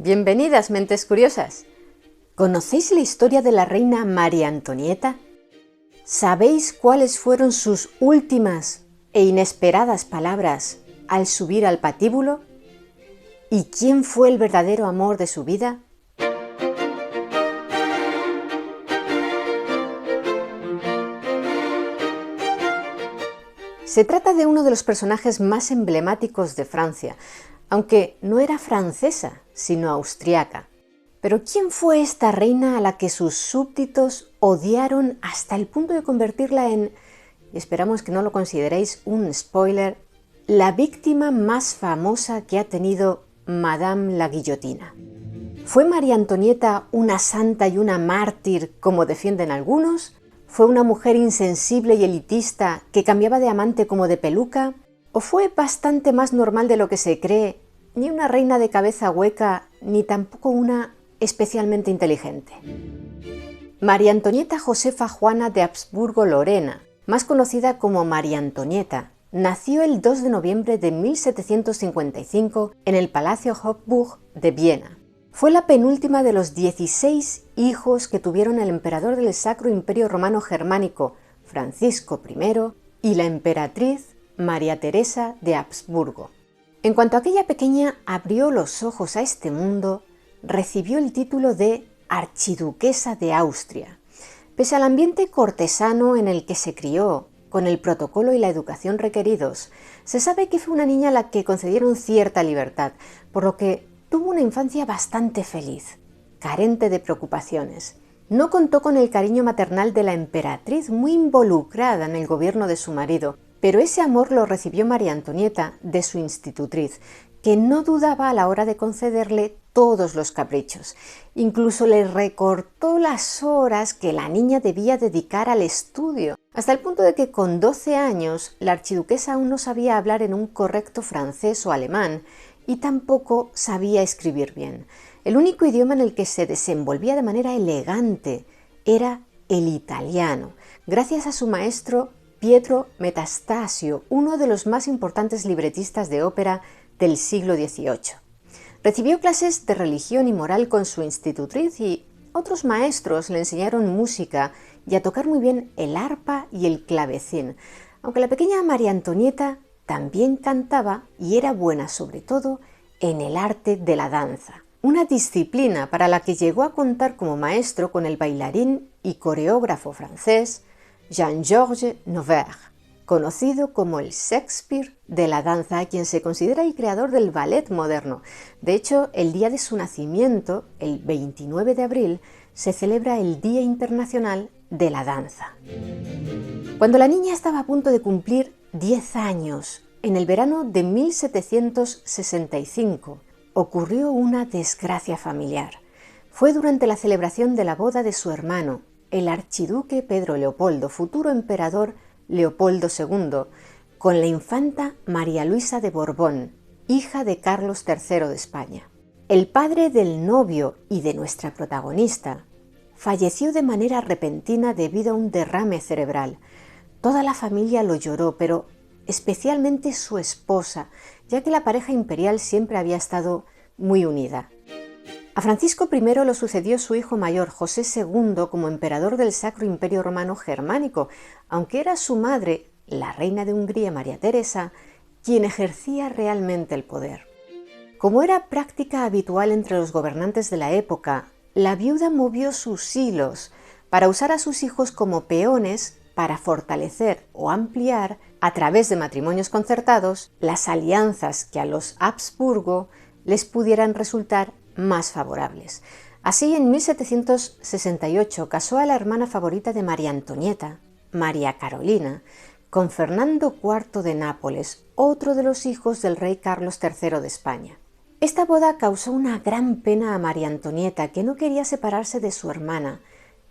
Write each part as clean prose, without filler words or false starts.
Bienvenidas, mentes curiosas. ¿Conocéis la historia de la reina María Antonieta? ¿Sabéis cuáles fueron sus últimas e inesperadas palabras al subir al patíbulo? ¿Y quién fue el verdadero amor de su vida? Se trata de uno de los personajes más emblemáticos de Francia, aunque no era francesa, sino austriaca. Pero ¿quién fue esta reina a la que sus súbditos odiaron hasta el punto de convertirla en, y esperamos que no lo consideréis un spoiler, la víctima más famosa que ha tenido Madame la Guillotina? ¿Fue María Antonieta una santa y una mártir, como defienden algunos? ¿Fue una mujer insensible y elitista que cambiaba de amante como de peluca? ¿O fue bastante más normal de lo que se cree, ni una reina de cabeza hueca, ni tampoco una especialmente inteligente? María Antonieta Josefa Juana de Habsburgo-Lorena, más conocida como María Antonieta, nació el 2 de noviembre de 1755 en el Palacio Hofburg de Viena. Fue la penúltima de los 16 hijos que tuvieron el emperador del Sacro Imperio Romano Germánico, Francisco I, y la emperatriz María Teresa de Habsburgo. En cuanto aquella pequeña abrió los ojos a este mundo, recibió el título de archiduquesa de Austria. Pese al ambiente cortesano en el que se crió, con el protocolo y la educación requeridos, se sabe que fue una niña a la que concedieron cierta libertad, por lo que tuvo una infancia bastante feliz, carente de preocupaciones. No contó con el cariño maternal de la emperatriz, muy involucrada en el gobierno de su marido, pero ese amor lo recibió María Antonieta de su institutriz, que no dudaba a la hora de concederle todos los caprichos. Incluso le recortó las horas que la niña debía dedicar al estudio, hasta el punto de que con 12 años la archiduquesa aún no sabía hablar en un correcto francés o alemán y tampoco sabía escribir bien. El único idioma en el que se desenvolvía de manera elegante era el italiano, gracias a su maestro Pietro Metastasio, uno de los más importantes libretistas de ópera del siglo XVIII. Recibió clases de religión y moral con su institutriz y otros maestros le enseñaron música y a tocar muy bien el arpa y el clavecín, aunque la pequeña María Antonieta también cantaba y era buena sobre todo en el arte de la danza, una disciplina para la que llegó a contar como maestro con el bailarín y coreógrafo francés Jean-Georges Noverre, conocido como el Shakespeare de la danza, a quien se considera el creador del ballet moderno. De hecho, el día de su nacimiento, el 29 de abril, se celebra el Día Internacional de la Danza. Cuando la niña estaba a punto de cumplir 10 años, en el verano de 1765, ocurrió una desgracia familiar. Fue durante la celebración de la boda de su hermano, el archiduque Pedro Leopoldo, futuro emperador Leopoldo II, con la infanta María Luisa de Borbón, hija de Carlos III de España. El padre del novio y de nuestra protagonista falleció de manera repentina debido a un derrame cerebral. Toda la familia lo lloró, pero especialmente su esposa, ya que la pareja imperial siempre había estado muy unida. A Francisco I lo sucedió su hijo mayor, José II, como emperador del Sacro Imperio Romano Germánico, aunque era su madre, la reina de Hungría, María Teresa, quien ejercía realmente el poder. Como era práctica habitual entre los gobernantes de la época, la viuda movió sus hilos para usar a sus hijos como peones para fortalecer o ampliar, a través de matrimonios concertados, las alianzas que a los Habsburgo les pudieran resultar más favorables. Así, en 1768 casó a la hermana favorita de María Antonieta, María Carolina, con Fernando IV de Nápoles, otro de los hijos del rey Carlos III de España. Esta boda causó una gran pena a María Antonieta, que no quería separarse de su hermana,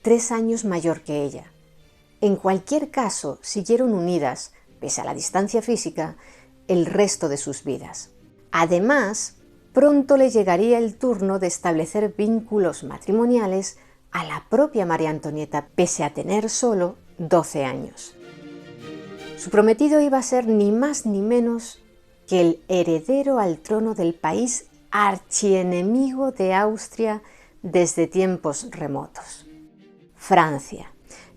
3 años mayor que ella. En cualquier caso, siguieron unidas, pese a la distancia física, el resto de sus vidas. Además, pronto le llegaría el turno de establecer vínculos matrimoniales a la propia María Antonieta, pese a tener solo 12 años. Su prometido iba a ser ni más ni menos que el heredero al trono del país archienemigo de Austria desde tiempos remotos: Francia.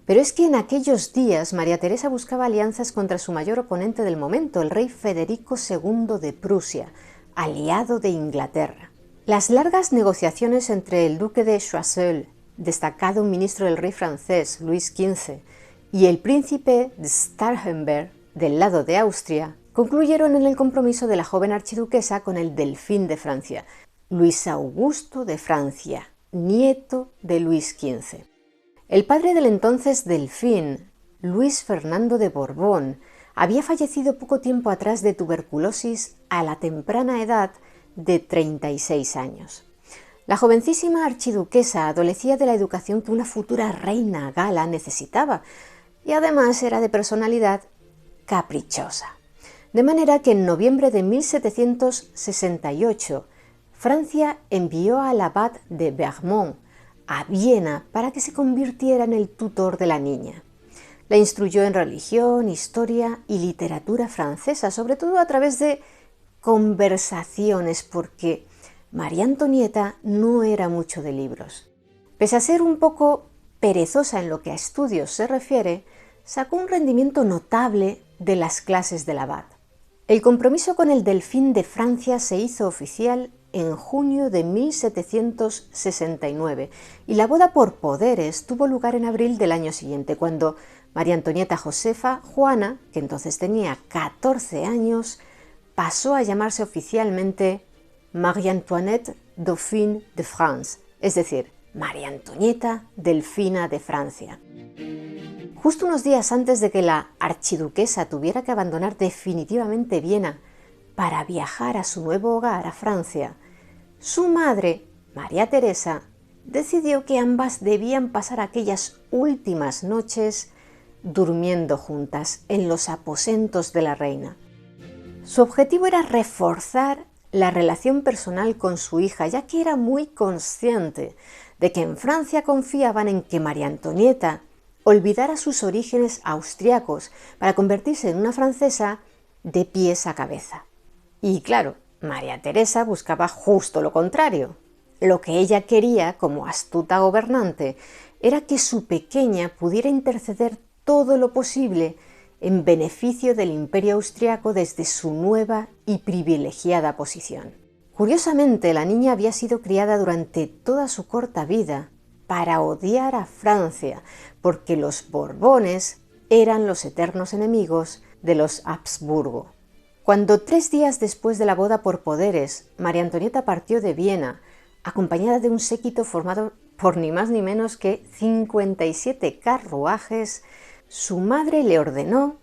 Pero es que en aquellos días María Teresa buscaba alianzas contra su mayor oponente del momento, el rey Federico II de Prusia, aliado de Inglaterra. Las largas negociaciones entre el duque de Choiseul, destacado ministro del rey francés Luis XV, y el príncipe de Starhemberg, del lado de Austria, concluyeron en el compromiso de la joven archiduquesa con el delfín de Francia, Luis Augusto de Francia, nieto de Luis XV. El padre del entonces delfín, Luis Fernando de Borbón, había fallecido poco tiempo atrás de tuberculosis a la temprana edad de 36 años. La jovencísima archiduquesa adolecía de la educación que una futura reina gala necesitaba y además era de personalidad caprichosa. De manera que en noviembre de 1768 Francia envió al abad de Vermont a Viena para que se convirtiera en el tutor de la niña. La instruyó en religión, historia y literatura francesa, sobre todo a través de conversaciones, porque María Antonieta no era mucho de libros. Pese a ser un poco perezosa en lo que a estudios se refiere, sacó un rendimiento notable de las clases del abad. El compromiso con el delfín de Francia se hizo oficial en junio de 1769 y la boda por poderes tuvo lugar en abril del año siguiente, cuando María Antonieta Josefa Juana, que entonces tenía 14 años, pasó a llamarse oficialmente Marie Antoinette Dauphine de France, es decir, María Antonieta Delfina de Francia. Justo unos días antes de que la archiduquesa tuviera que abandonar definitivamente Viena para viajar a su nuevo hogar, a Francia, su madre, María Teresa, decidió que ambas debían pasar aquellas últimas noches durmiendo juntas en los aposentos de la reina. Su objetivo era reforzar la relación personal con su hija, ya que era muy consciente de que en Francia confiaban en que María Antonieta olvidara sus orígenes austriacos para convertirse en una francesa de pies a cabeza. Y claro, María Teresa buscaba justo lo contrario. Lo que ella quería, como astuta gobernante, era que su pequeña pudiera interceder todo lo posible en beneficio del imperio austriaco desde su nueva y privilegiada posición. Curiosamente, la niña había sido criada durante toda su corta vida para odiar a Francia, porque los Borbones eran los eternos enemigos de los Habsburgo. Cuando 3 días después de la boda por poderes, María Antonieta partió de Viena, acompañada de un séquito formado por ni más ni menos que 57 carruajes, su madre le ordenó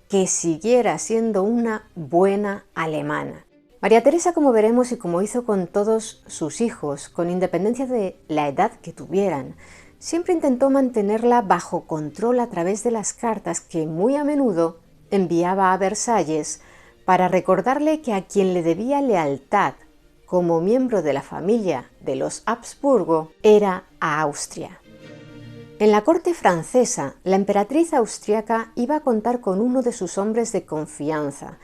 que siguiera siendo una buena alemana. María Teresa, como veremos y como hizo con todos sus hijos, con independencia de la edad que tuvieran, siempre intentó mantenerla bajo control a través de las cartas que muy a menudo enviaba a Versalles para recordarle que a quien le debía lealtad como miembro de la familia de los Habsburgo era a Austria. En la corte francesa, la emperatriz austriaca iba a contar con uno de sus hombres de confianza,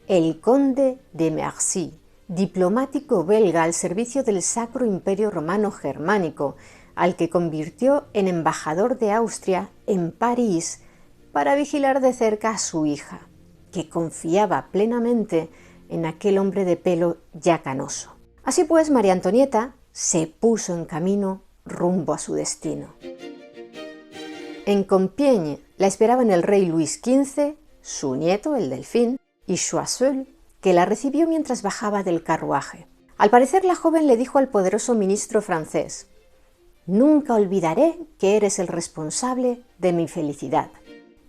el conde de Mercy, diplomático belga al servicio del Sacro Imperio Romano Germánico, al que convirtió en embajador de Austria en París para vigilar de cerca a su hija, que confiaba plenamente en aquel hombre de pelo ya canoso. Así pues, María Antonieta se puso en camino rumbo a su destino. En Compiègne la esperaban el rey Luis XV, su nieto, el delfín, y Choiseul, que la recibió mientras bajaba del carruaje. Al parecer, la joven le dijo al poderoso ministro francés: «Nunca olvidaré que eres el responsable de mi felicidad».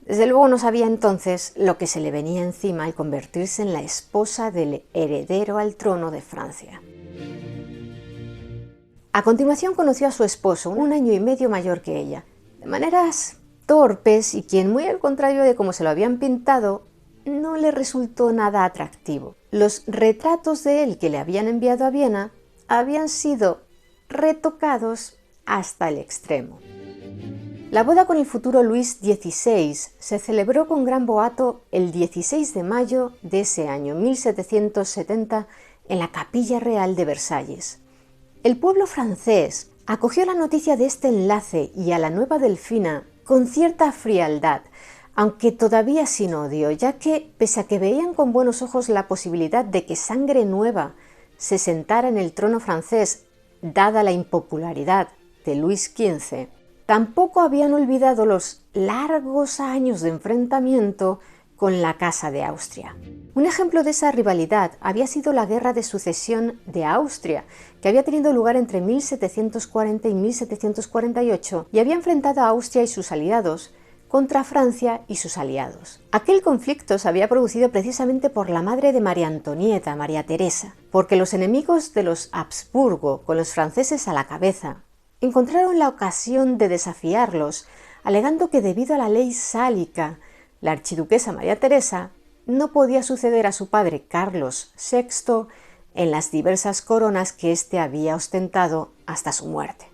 Desde luego no sabía entonces lo que se le venía encima al convertirse en la esposa del heredero al trono de Francia. A continuación conoció a su esposo, 1 año y medio mayor que ella, de maneras torpes y quien, muy al contrario de como se lo habían pintado, no le resultó nada atractivo. Los retratos de él que le habían enviado a Viena habían sido retocados hasta el extremo. La boda con el futuro Luis XVI se celebró con gran boato el 16 de mayo de ese año, 1770, en la Capilla Real de Versalles. El pueblo francés acogió la noticia de este enlace y a la nueva Delfina con cierta frialdad, aunque todavía sin odio, ya que, pese a que veían con buenos ojos la posibilidad de que sangre nueva se sentara en el trono francés, dada la impopularidad de Luis XV, tampoco habían olvidado los largos años de enfrentamiento con la Casa de Austria. Un ejemplo de esa rivalidad había sido la Guerra de Sucesión de Austria, que había tenido lugar entre 1740 y 1748 y había enfrentado a Austria y sus aliados contra Francia y sus aliados. Aquel conflicto se había producido precisamente por la madre de María Antonieta, María Teresa, porque los enemigos de los Habsburgo, con los franceses a la cabeza, encontraron la ocasión de desafiarlos, alegando que debido a la ley sálica, la archiduquesa María Teresa no podía suceder a su padre Carlos VI en las diversas coronas que éste había ostentado hasta su muerte.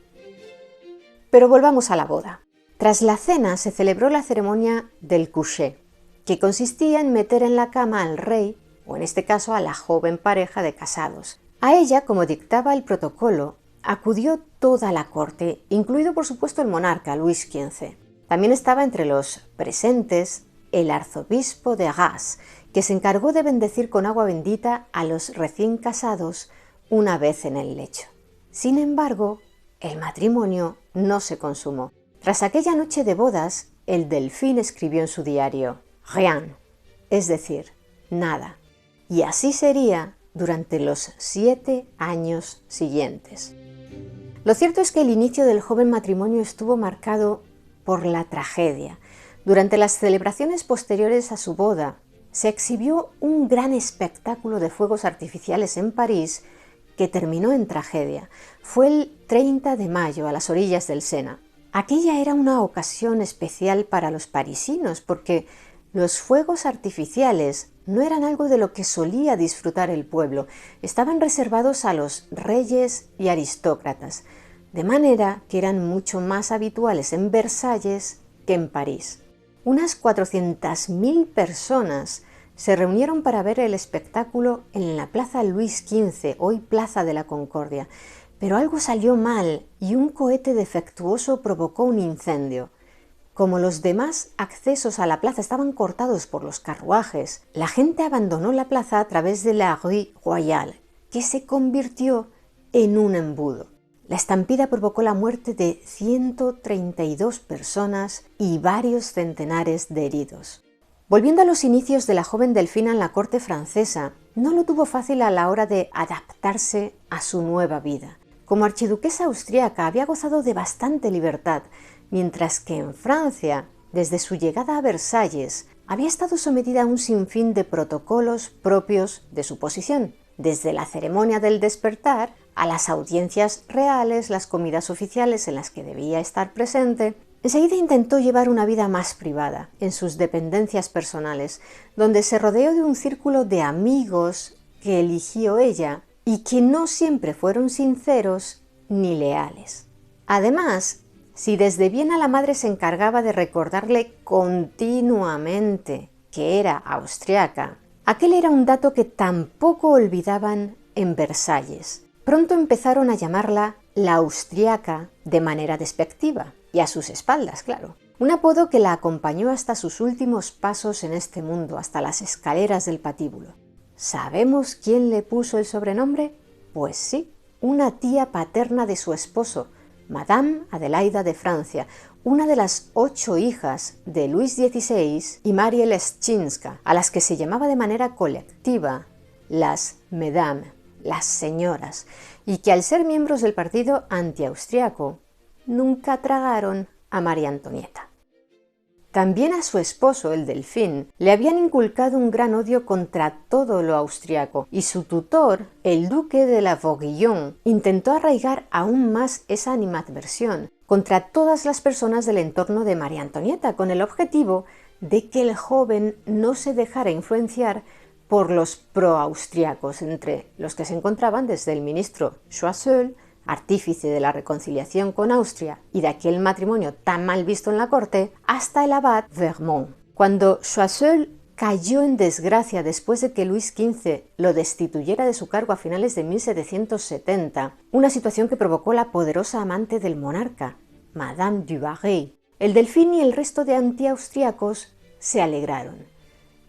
Pero volvamos a la boda. Tras la cena se celebró la ceremonia del coucher, que consistía en meter en la cama al rey, o en este caso a la joven pareja de casados. A ella, como dictaba el protocolo, acudió toda la corte, incluido por supuesto el monarca Luis XV. También estaba entre los presentes el arzobispo de Arras, que se encargó de bendecir con agua bendita a los recién casados una vez en el lecho. Sin embargo, el matrimonio no se consumó. Tras aquella noche de bodas, el Delfín escribió en su diario «Rien», es decir, nada. Y así sería durante los 7 años siguientes. Lo cierto es que el inicio del joven matrimonio estuvo marcado por la tragedia. Durante las celebraciones posteriores a su boda, se exhibió un gran espectáculo de fuegos artificiales en París que terminó en tragedia. Fue el 30 de mayo, a las orillas del Sena. Aquella era una ocasión especial para los parisinos porque los fuegos artificiales no eran algo de lo que solía disfrutar el pueblo, estaban reservados a los reyes y aristócratas, de manera que eran mucho más habituales en Versalles que en París. Unas 400.000 personas se reunieron para ver el espectáculo en la Plaza Luis XV, hoy Plaza de la Concordia, pero algo salió mal y un cohete defectuoso provocó un incendio. Como los demás accesos a la plaza estaban cortados por los carruajes, la gente abandonó la plaza a través de la Rue Royale, que se convirtió en un embudo. La estampida provocó la muerte de 132 personas y varios centenares de heridos. Volviendo a los inicios de la joven Delfina en la corte francesa, no lo tuvo fácil a la hora de adaptarse a su nueva vida. Como archiduquesa austriaca había gozado de bastante libertad, mientras que en Francia, desde su llegada a Versalles, había estado sometida a un sinfín de protocolos propios de su posición, desde la ceremonia del despertar a las audiencias reales, las comidas oficiales en las que debía estar presente. Enseguida intentó llevar una vida más privada, en sus dependencias personales, donde se rodeó de un círculo de amigos que eligió ella y que no siempre fueron sinceros ni leales. Además, si desde Viena la madre se encargaba de recordarle continuamente que era austriaca, aquel era un dato que tampoco olvidaban en Versalles. Pronto empezaron a llamarla la austriaca de manera despectiva, y a sus espaldas, claro. Un apodo que la acompañó hasta sus últimos pasos en este mundo, hasta las escaleras del patíbulo. ¿Sabemos quién le puso el sobrenombre? Pues sí, una tía paterna de su esposo, Madame Adelaida de Francia, una de las 8 hijas de Luis XVI y Marie Leschinska, a las que se llamaba de manera colectiva las Mesdames, las señoras, y que al ser miembros del partido antiaustriaco nunca tragaron a María Antonieta. También a su esposo, el Delfín, le habían inculcado un gran odio contra todo lo austriaco, y su tutor, el duque de la Vauguyon, intentó arraigar aún más esa animadversión contra todas las personas del entorno de María Antonieta, con el objetivo de que el joven no se dejara influenciar por los pro-austriacos, entre los que se encontraban desde el ministro Choiseul, artífice de la reconciliación con Austria y de aquel matrimonio tan mal visto en la corte, hasta el abad Vermont. Cuando Choiseul cayó en desgracia después de que Luis XV lo destituyera de su cargo a finales de 1770, una situación que provocó la poderosa amante del monarca, Madame du Barry. El Delfín y el resto de antiaustriacos se alegraron.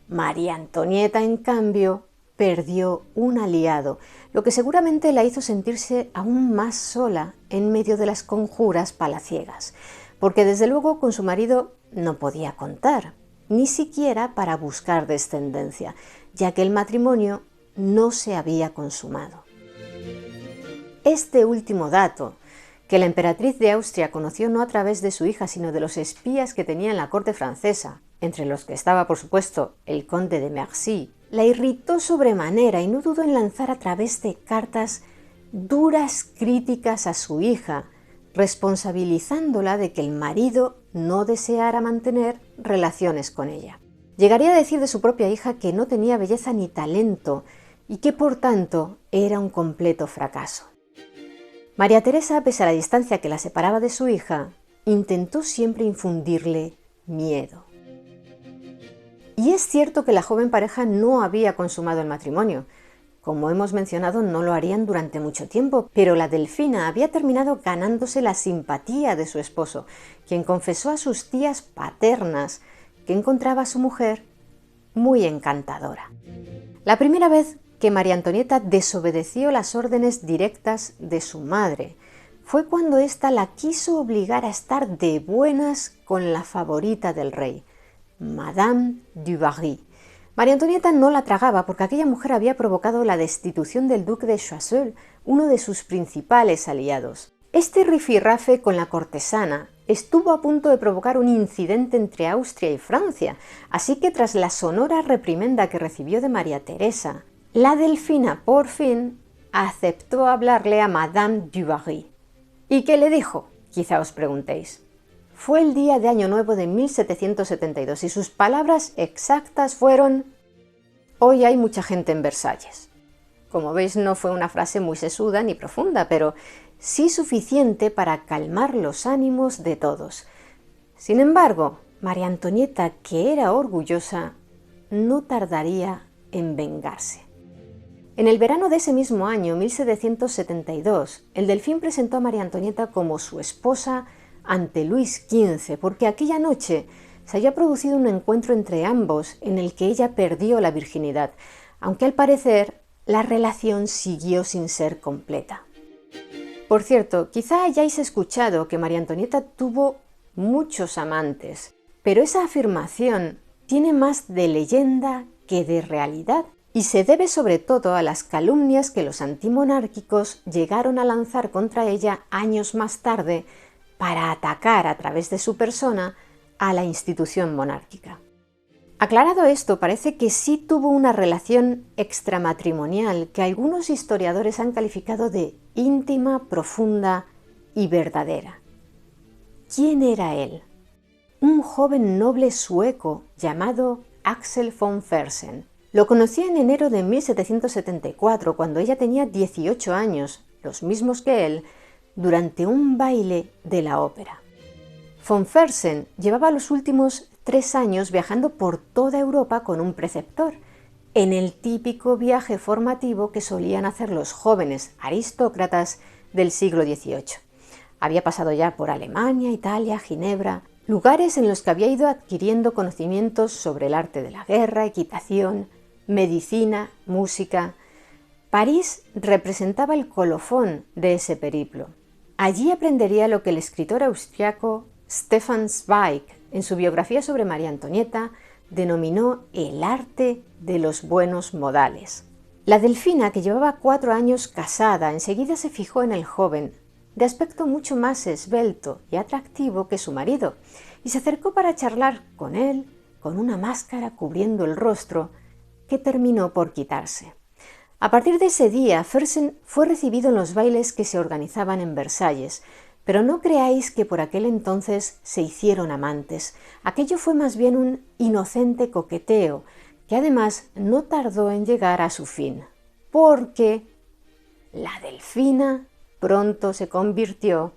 María Antonieta, en cambio, perdió un aliado, lo que seguramente la hizo sentirse aún más sola en medio de las conjuras palaciegas, porque desde luego con su marido no podía contar, ni siquiera para buscar descendencia, ya que el matrimonio no se había consumado. Este último dato, que la emperatriz de Austria conoció no a través de su hija, sino de los espías que tenía en la corte francesa, entre los que estaba, por supuesto, el conde de Mercy, la irritó sobremanera y no dudó en lanzar a través de cartas duras críticas a su hija, responsabilizándola de que el marido no deseara mantener relaciones con ella. Llegaría a decir de su propia hija que no tenía belleza ni talento y que, por tanto, era un completo fracaso. María Teresa, pese a la distancia que la separaba de su hija, intentó siempre infundirle miedo. Y es cierto que la joven pareja no había consumado el matrimonio. Como hemos mencionado, no lo harían durante mucho tiempo, pero la Delfina había terminado ganándose la simpatía de su esposo, quien confesó a sus tías paternas que encontraba a su mujer muy encantadora. La primera vez que María Antonieta desobedeció las órdenes directas de su madre fue cuando ésta la quiso obligar a estar de buenas con la favorita del rey, Madame du Barry. María Antonieta no la tragaba porque aquella mujer había provocado la destitución del duque de Choiseul, uno de sus principales aliados. Este rifirrafe con la cortesana estuvo a punto de provocar un incidente entre Austria y Francia, así que tras la sonora reprimenda que recibió de María Teresa, la Delfina por fin aceptó hablarle a Madame du Barry. ¿Y qué le dijo? Quizá os preguntéis. Fue el día de Año Nuevo de 1772 y sus palabras exactas fueron: «Hoy hay mucha gente en Versalles». Como veis, no fue una frase muy sesuda ni profunda, pero sí suficiente para calmar los ánimos de todos. Sin embargo, María Antonieta, que era orgullosa, no tardaría en vengarse. En el verano de ese mismo año, 1772, el Delfín presentó a María Antonieta como su esposa ante Luis XV, porque aquella noche se había producido un encuentro entre ambos en el que ella perdió la virginidad, aunque al parecer la relación siguió sin ser completa. Por cierto, quizá hayáis escuchado que María Antonieta tuvo muchos amantes, pero esa afirmación tiene más de leyenda que de realidad, y se debe sobre todo a las calumnias que los antimonárquicos llegaron a lanzar contra ella años más tarde para atacar a través de su persona a la institución monárquica. Aclarado esto, parece que sí tuvo una relación extramatrimonial que algunos historiadores han calificado de íntima, profunda y verdadera. ¿Quién era él? Un joven noble sueco llamado Axel von Fersen. Lo conocí en enero de 1774, cuando ella tenía 18 años, los mismos que él, durante un baile de la ópera. Von Fersen llevaba los últimos 3 años viajando por toda Europa con un preceptor, en el típico viaje formativo que solían hacer los jóvenes aristócratas del siglo XVIII. Había pasado ya por Alemania, Italia, Ginebra, lugares en los que había ido adquiriendo conocimientos sobre el arte de la guerra, equitación, medicina, música. París representaba el colofón de ese periplo. Allí aprendería lo que el escritor austriaco Stefan Zweig, en su biografía sobre María Antonieta, denominó el arte de los buenos modales. La Delfina, que llevaba 4 años casada, enseguida se fijó en el joven, de aspecto mucho más esbelto y atractivo que su marido, y se acercó para charlar con él con una máscara cubriendo el rostro que terminó por quitarse. A partir de ese día, Fersen fue recibido en los bailes que se organizaban en Versalles, pero no creáis que por aquel entonces se hicieron amantes. Aquello fue más bien un inocente coqueteo, que además no tardó en llegar a su fin, porque la Delfina pronto se convirtió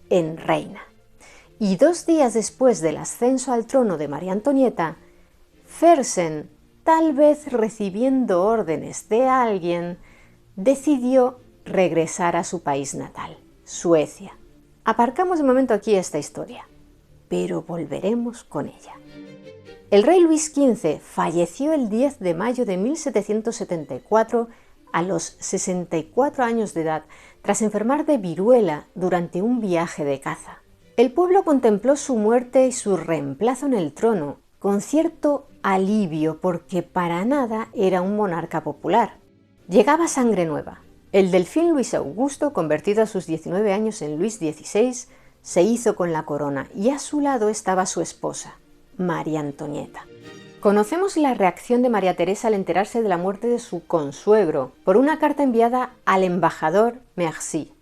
en reina. Y 2 días después del ascenso al trono de María Antonieta, Fersen tal vez recibiendo órdenes de alguien, decidió regresar a su país natal, Suecia. Aparcamos de momento aquí esta historia, pero volveremos con ella. El rey Luis XV falleció el 10 de mayo de 1774 a los 64 años de edad, tras enfermar de viruela durante un viaje de caza. El pueblo contempló su muerte y su reemplazo en el trono con cierto alivio, porque para nada era un monarca popular. Llegaba sangre nueva. El delfín Luis Augusto, convertido a sus 19 años en Luis XVI, se hizo con la corona y a su lado estaba su esposa, María Antonieta. Conocemos la reacción de María Teresa al enterarse de la muerte de su consuegro por una carta enviada al embajador Mercy.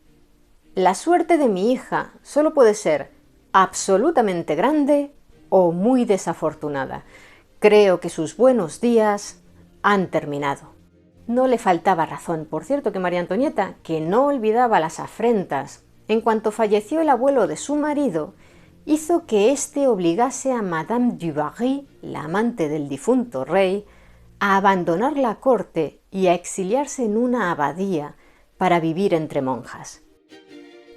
La suerte de mi hija solo puede ser absolutamente grande o muy desafortunada. Creo que sus buenos días han terminado. No le faltaba razón. Por cierto que María Antonieta, que no olvidaba las afrentas en cuanto falleció el abuelo de su marido, hizo que éste obligase a Madame du Barry, la amante del difunto rey, a abandonar la corte y a exiliarse en una abadía para vivir entre monjas.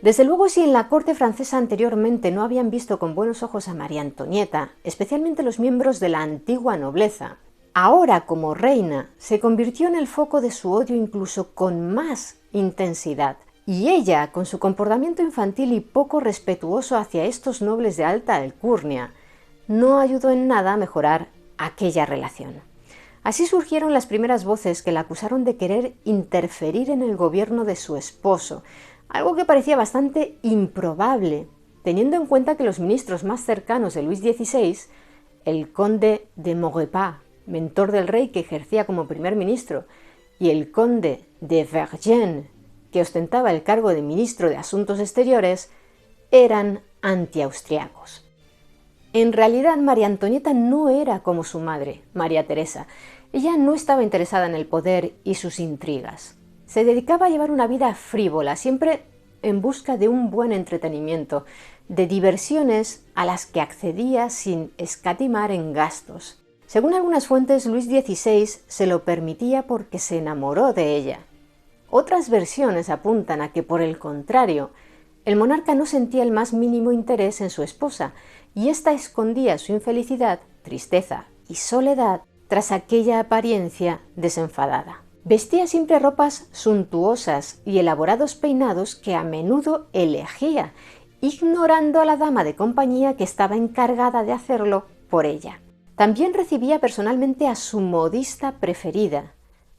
Desde luego, si en la corte francesa anteriormente no habían visto con buenos ojos a María Antonieta, especialmente los miembros de la antigua nobleza, ahora como reina se convirtió en el foco de su odio incluso con más intensidad. Y ella, con su comportamiento infantil y poco respetuoso hacia estos nobles de alta alcurnia, no ayudó en nada a mejorar aquella relación. Así surgieron las primeras voces que la acusaron de querer interferir en el gobierno de su esposo, algo que parecía bastante improbable, teniendo en cuenta que los ministros más cercanos de Luis XVI, el conde de Maurepas, mentor del rey que ejercía como primer ministro, y el conde de Vergennes, que ostentaba el cargo de ministro de Asuntos Exteriores, eran antiaustriacos. En realidad, María Antonieta no era como su madre, María Teresa. Ella no estaba interesada en el poder y sus intrigas. Se dedicaba a llevar una vida frívola, siempre en busca de un buen entretenimiento, de diversiones a las que accedía sin escatimar en gastos. Según algunas fuentes, Luis XVI se lo permitía porque se enamoró de ella. Otras versiones apuntan a que, por el contrario, el monarca no sentía el más mínimo interés en su esposa, y ésta escondía su infelicidad, tristeza y soledad tras aquella apariencia desenfadada. Vestía siempre ropas suntuosas y elaborados peinados que a menudo elegía, ignorando a la dama de compañía que estaba encargada de hacerlo por ella. También recibía personalmente a su modista preferida,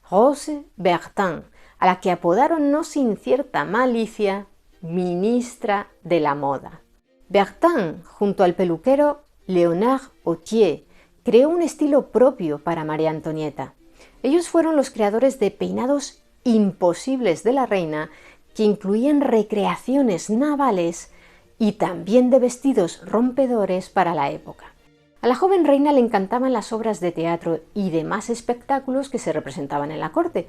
Rose Bertin, a la que apodaron no sin cierta malicia ministra de la moda. Bertin, junto al peluquero Léonard Autier, creó un estilo propio para María Antonieta. Ellos fueron los creadores de peinados imposibles de la reina, que incluían recreaciones navales y también de vestidos rompedores para la época. A la joven reina le encantaban las obras de teatro y demás espectáculos que se representaban en la corte,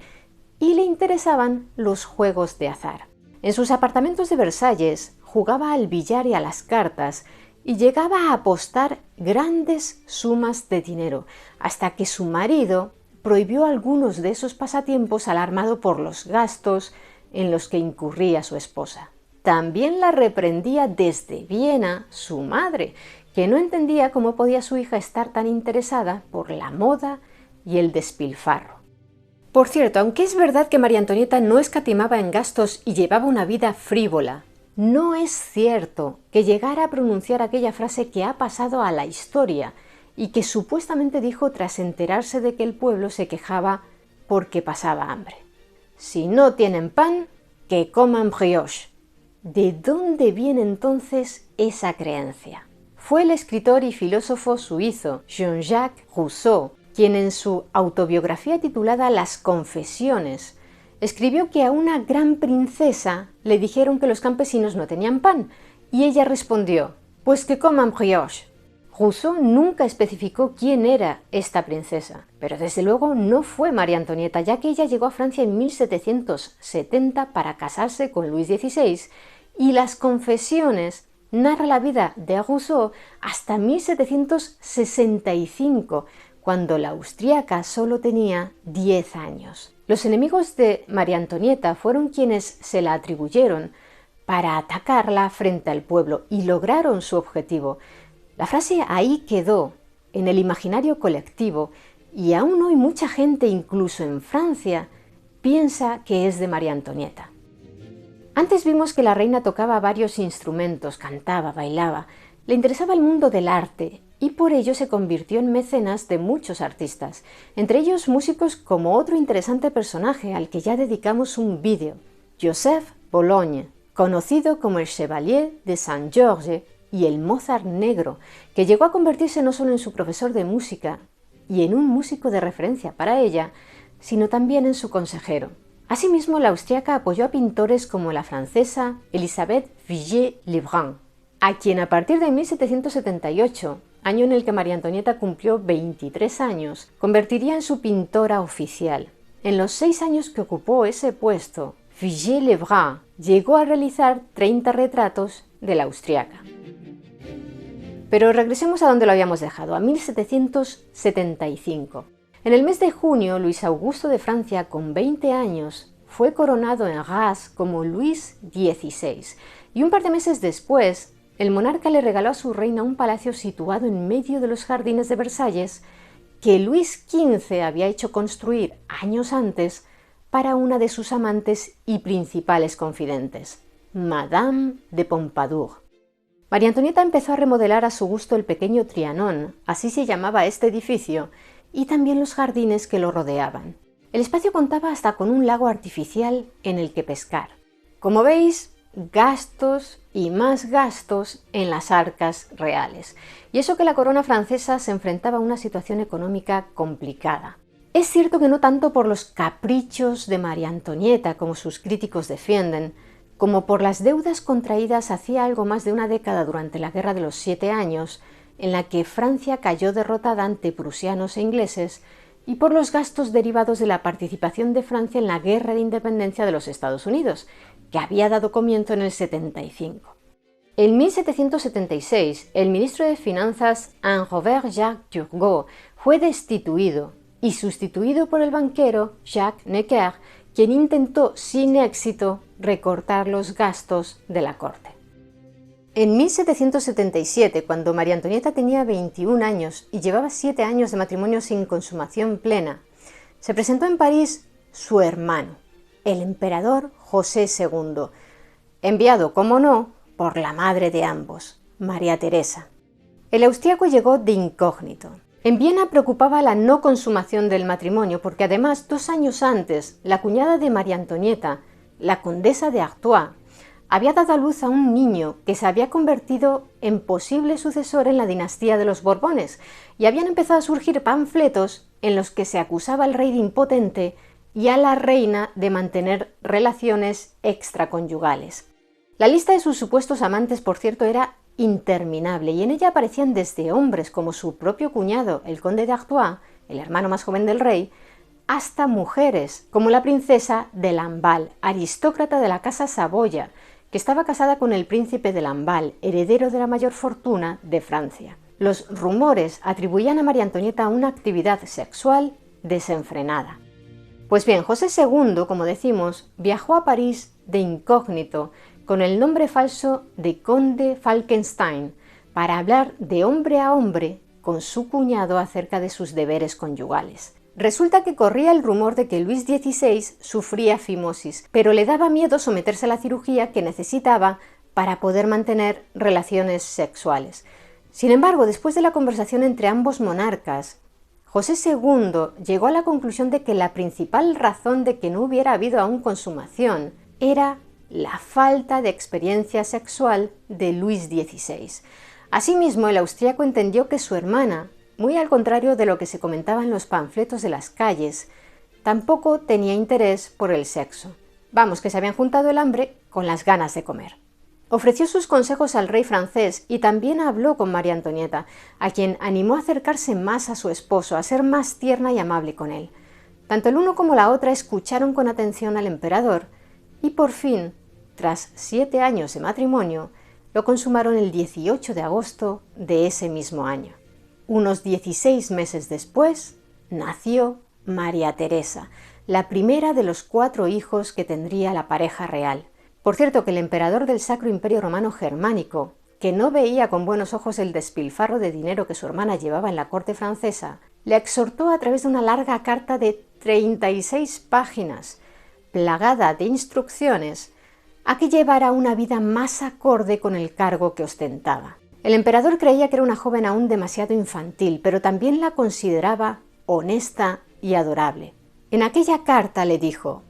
y le interesaban los juegos de azar. En sus apartamentos de Versalles jugaba al billar y a las cartas, y llegaba a apostar grandes sumas de dinero, hasta que su marido prohibió algunos de esos pasatiempos alarmado por los gastos en los que incurría su esposa. También la reprendía desde Viena su madre, que no entendía cómo podía su hija estar tan interesada por la moda y el despilfarro. Por cierto, aunque es verdad que María Antonieta no escatimaba en gastos y llevaba una vida frívola, no es cierto que llegara a pronunciar aquella frase que ha pasado a la historia y que supuestamente dijo tras enterarse de que el pueblo se quejaba porque pasaba hambre. Si no tienen pan, que coman brioche. ¿De dónde viene entonces esa creencia? Fue el escritor y filósofo suizo Jean-Jacques Rousseau quien en su autobiografía titulada Las Confesiones escribió que a una gran princesa le dijeron que los campesinos no tenían pan y ella respondió: «Pues que coman brioche». Rousseau nunca especificó quién era esta princesa, pero desde luego no fue María Antonieta, ya que ella llegó a Francia en 1770 para casarse con Luis XVI, y Las Confesiones narra la vida de Rousseau hasta 1765, cuando la austríaca solo tenía 10 años. Los enemigos de María Antonieta fueron quienes se la atribuyeron para atacarla frente al pueblo y lograron su objetivo. La frase ahí quedó en el imaginario colectivo y aún hoy mucha gente, incluso en Francia, piensa que es de María Antonieta. Antes vimos que la reina tocaba varios instrumentos, cantaba, bailaba, le interesaba el mundo del arte y por ello se convirtió en mecenas de muchos artistas, entre ellos músicos como otro interesante personaje al que ya dedicamos un vídeo, Joseph Bologne, conocido como el Chevalier de Saint-Georges y el Mozart negro, que llegó a convertirse no solo en su profesor de música y en un músico de referencia para ella, sino también en su consejero. Asimismo, la austríaca apoyó a pintores como la francesa Elisabeth Vigée-Lebrun, a quien a partir de 1778, año en el que María Antonieta cumplió 23 años, convertiría en su pintora oficial. En los 6 años que ocupó ese puesto, Vigée-Lebrun llegó a realizar 30 retratos de la austríaca. Pero regresemos a donde lo habíamos dejado, a 1775. En el mes de junio, Luis Augusto de Francia, con 20 años, fue coronado en Reims como Luis XVI, y un par de meses después, el monarca le regaló a su reina un palacio situado en medio de los jardines de Versalles que Luis XV había hecho construir años antes para una de sus amantes y principales confidentes, Madame de Pompadour. María Antonieta empezó a remodelar a su gusto el pequeño Trianon, así se llamaba este edificio, y también los jardines que lo rodeaban. El espacio contaba hasta con un lago artificial en el que pescar. Como veis, gastos y más gastos en las arcas reales. Y eso que la corona francesa se enfrentaba a una situación económica complicada. Es cierto que no tanto por los caprichos de María Antonieta, como sus críticos defienden, como por las deudas contraídas hacía algo más de una década durante la Guerra de los 7 años, en la que Francia cayó derrotada ante prusianos e ingleses, y por los gastos derivados de la participación de Francia en la Guerra de Independencia de los Estados Unidos, que había dado comienzo en el 75. En 1776, el ministro de Finanzas Henri Jacques Turgot fue destituido y sustituido por el banquero Jacques Necker, quien intentó sin éxito recortar los gastos de la corte. En 1777, cuando María Antonieta tenía 21 años y llevaba 7 años de matrimonio sin consumación plena, se presentó en París su hermano, el emperador José II, enviado, como no, por la madre de ambos, María Teresa. El austríaco llegó de incógnito. En Viena preocupaba la no consumación del matrimonio porque además 2 años antes la cuñada de María Antonieta, la condesa de Artois, había dado a luz a un niño que se había convertido en posible sucesor en la dinastía de los Borbones y habían empezado a surgir panfletos en los que se acusaba al rey de impotente y a la reina de mantener relaciones extraconyugales. La lista de sus supuestos amantes, por cierto, era interminable y en ella aparecían desde hombres como su propio cuñado, el conde de Artois, el hermano más joven del rey, hasta mujeres como la princesa de Lamballe, aristócrata de la casa Saboya, que estaba casada con el príncipe de Lamballe, heredero de la mayor fortuna de Francia. Los rumores atribuían a María Antonieta una actividad sexual desenfrenada. Pues bien, José II, como decimos, viajó a París de incógnito con el nombre falso de Conde Falkenstein para hablar de hombre a hombre con su cuñado acerca de sus deberes conyugales. Resulta que corría el rumor de que Luis XVI sufría fimosis, pero le daba miedo someterse a la cirugía que necesitaba para poder mantener relaciones sexuales. Sin embargo, después de la conversación entre ambos monarcas, José II llegó a la conclusión de que la principal razón de que no hubiera habido aún consumación era la falta de experiencia sexual de Luis XVI. Asimismo, el austríaco entendió que su hermana, muy al contrario de lo que se comentaba en los panfletos de las calles, tampoco tenía interés por el sexo. Vamos, que se habían juntado el hambre con las ganas de comer. Ofreció sus consejos al rey francés y también habló con María Antonieta, a quien animó a acercarse más a su esposo, a ser más tierna y amable con él. Tanto el uno como la otra escucharon con atención al emperador y por fin, tras 7 años de matrimonio, lo consumaron el 18 de agosto de ese mismo año. Unos 16 meses después, nació María Teresa, la primera de los 4 hijos que tendría la pareja real. Por cierto, que el emperador del Sacro Imperio Romano Germánico, que no veía con buenos ojos el despilfarro de dinero que su hermana llevaba en la corte francesa, le exhortó a través de una larga carta de 36 páginas, plagada de instrucciones, a que llevara una vida más acorde con el cargo que ostentaba. El emperador creía que era una joven aún demasiado infantil, pero también la consideraba honesta y adorable. En aquella carta le dijo: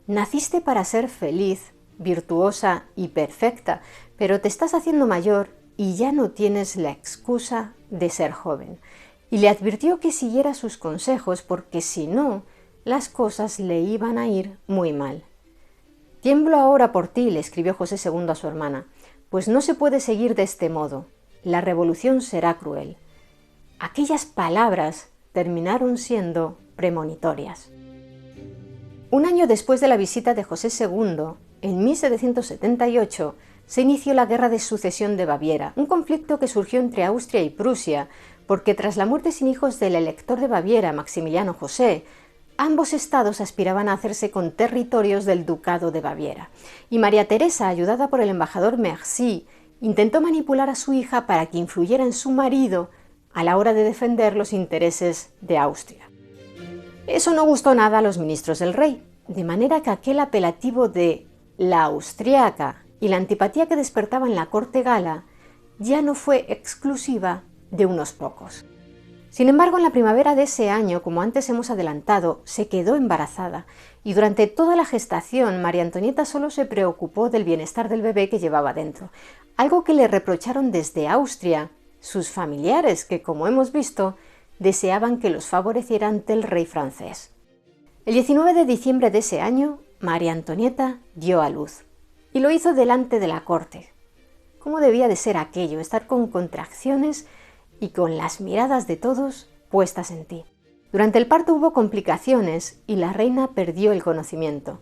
«Naciste para ser feliz, virtuosa y perfecta, pero te estás haciendo mayor y ya no tienes la excusa de ser joven». Y le advirtió que siguiera sus consejos porque si no, las cosas le iban a ir muy mal. «Tiemblo ahora por ti», le escribió José II a su hermana, «pues no se puede seguir de este modo. La revolución será cruel». Aquellas palabras terminaron siendo premonitorias. Un año después de la visita de José II, en 1778, se inició la Guerra de Sucesión de Baviera, un conflicto que surgió entre Austria y Prusia, porque tras la muerte sin hijos del elector de Baviera, Maximiliano José, ambos estados aspiraban a hacerse con territorios del Ducado de Baviera. Y María Teresa, ayudada por el embajador Mercy, intentó manipular a su hija para que influyera en su marido a la hora de defender los intereses de Austria. Eso no gustó nada a los ministros del rey, de manera que aquel apelativo de la austriaca y la antipatía que despertaba en la corte gala ya no fue exclusiva de unos pocos. Sin embargo, en la primavera de ese año, como antes hemos adelantado, se quedó embarazada y durante toda la gestación María Antonieta solo se preocupó del bienestar del bebé que llevaba dentro, algo que le reprocharon desde Austria sus familiares que, como hemos visto, deseaban que los favoreciera ante el rey francés. El 19 de diciembre de ese año, María Antonieta dio a luz y lo hizo delante de la corte. ¿Cómo debía de ser aquello, estar con contracciones y con las miradas de todos puestas en ti? Durante el parto hubo complicaciones y la reina perdió el conocimiento.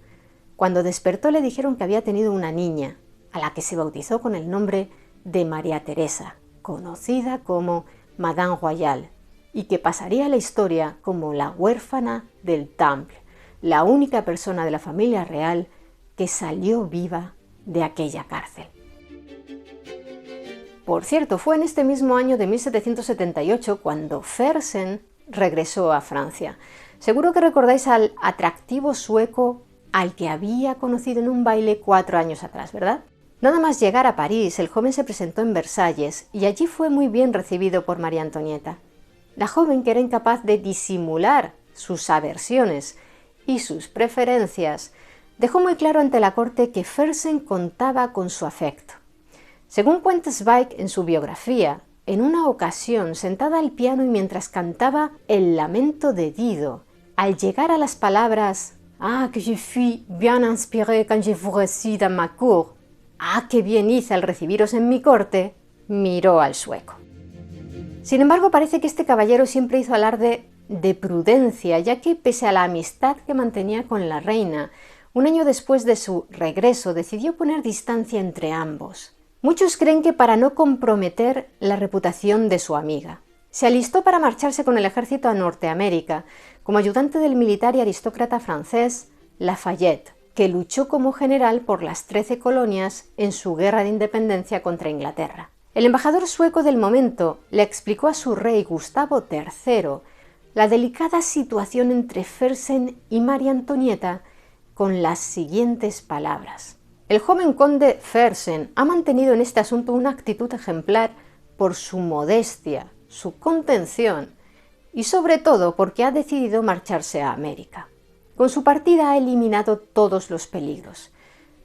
Cuando despertó le dijeron que había tenido una niña, a la que se bautizó con el nombre de María Teresa, conocida como Madame Royale, y que pasaría a la historia como la huérfana del Temple, la única persona de la familia real que salió viva de aquella cárcel. Por cierto, fue en este mismo año de 1778 cuando Fersen regresó a Francia. Seguro que recordáis al atractivo sueco al que había conocido en un baile 4 años atrás, ¿verdad? Nada más llegar a París, el joven se presentó en Versalles y allí fue muy bien recibido por María Antonieta. La joven, que era incapaz de disimular sus aversiones y sus preferencias, dejó muy claro ante la corte que Fersen contaba con su afecto. Según cuenta Zweig en su biografía, en una ocasión, sentada al piano y mientras cantaba El lamento de Dido, al llegar a las palabras «Ah, que je fus bien inspiré quand je vous reçus dans ma cour», «Ah, qué bien hice al recibiros en mi corte», miró al sueco. Sin embargo, parece que este caballero siempre hizo alarde de prudencia, ya que pese a la amistad que mantenía con la reina, un año después de su regreso decidió poner distancia entre ambos. Muchos creen que para no comprometer la reputación de su amiga. Se alistó para marcharse con el ejército a Norteamérica, como ayudante del militar y aristócrata francés Lafayette, que luchó como general por las 13 colonias en su guerra de independencia contra Inglaterra. El embajador sueco del momento le explicó a su rey Gustavo III la delicada situación entre Fersen y María Antonieta con las siguientes palabras. El joven conde Fersen ha mantenido en este asunto una actitud ejemplar por su modestia, su contención y sobre todo porque ha decidido marcharse a América. Con su partida ha eliminado todos los peligros.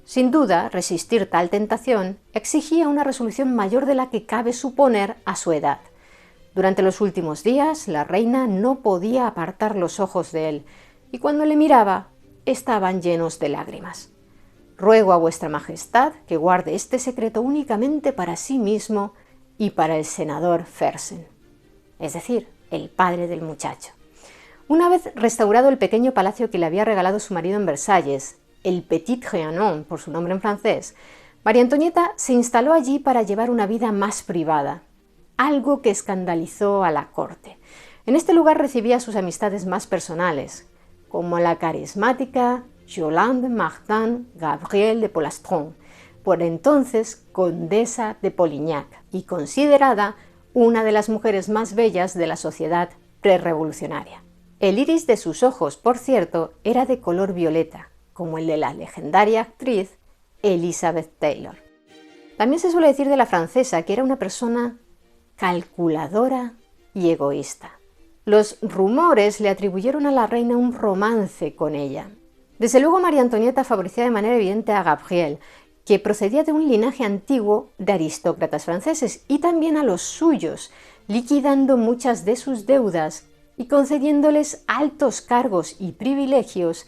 Sin duda, resistir tal tentación exigía una resolución mayor de la que cabe suponer a su edad. Durante los últimos días, la reina no podía apartar los ojos de él, y cuando le miraba, estaban llenos de lágrimas. Ruego a vuestra majestad que guarde este secreto únicamente para sí mismo y para el senador Fersen, es decir, el padre del muchacho. Una vez restaurado el pequeño palacio que le había regalado su marido en Versalles, el Petit Trianon por su nombre en francés, María Antonieta se instaló allí para llevar una vida más privada. algo que escandalizó a la corte. En este lugar recibía a sus amistades más personales, como la carismática Yolande Martin Gabrielle de Polastron, por entonces condesa de Polignac y considerada una de las mujeres más bellas de la sociedad prerrevolucionaria. El iris de sus ojos, por cierto, era de color violeta, como el de la legendaria actriz Elizabeth Taylor. También se suele decir de la francesa que era una persona calculadora y egoísta. Los rumores le atribuyeron a la reina un romance con ella. Desde luego María Antonieta favorecía de manera evidente a Gabrielle, que procedía de un linaje antiguo de aristócratas franceses, y también a los suyos, liquidando muchas de sus deudas y concediéndoles altos cargos y privilegios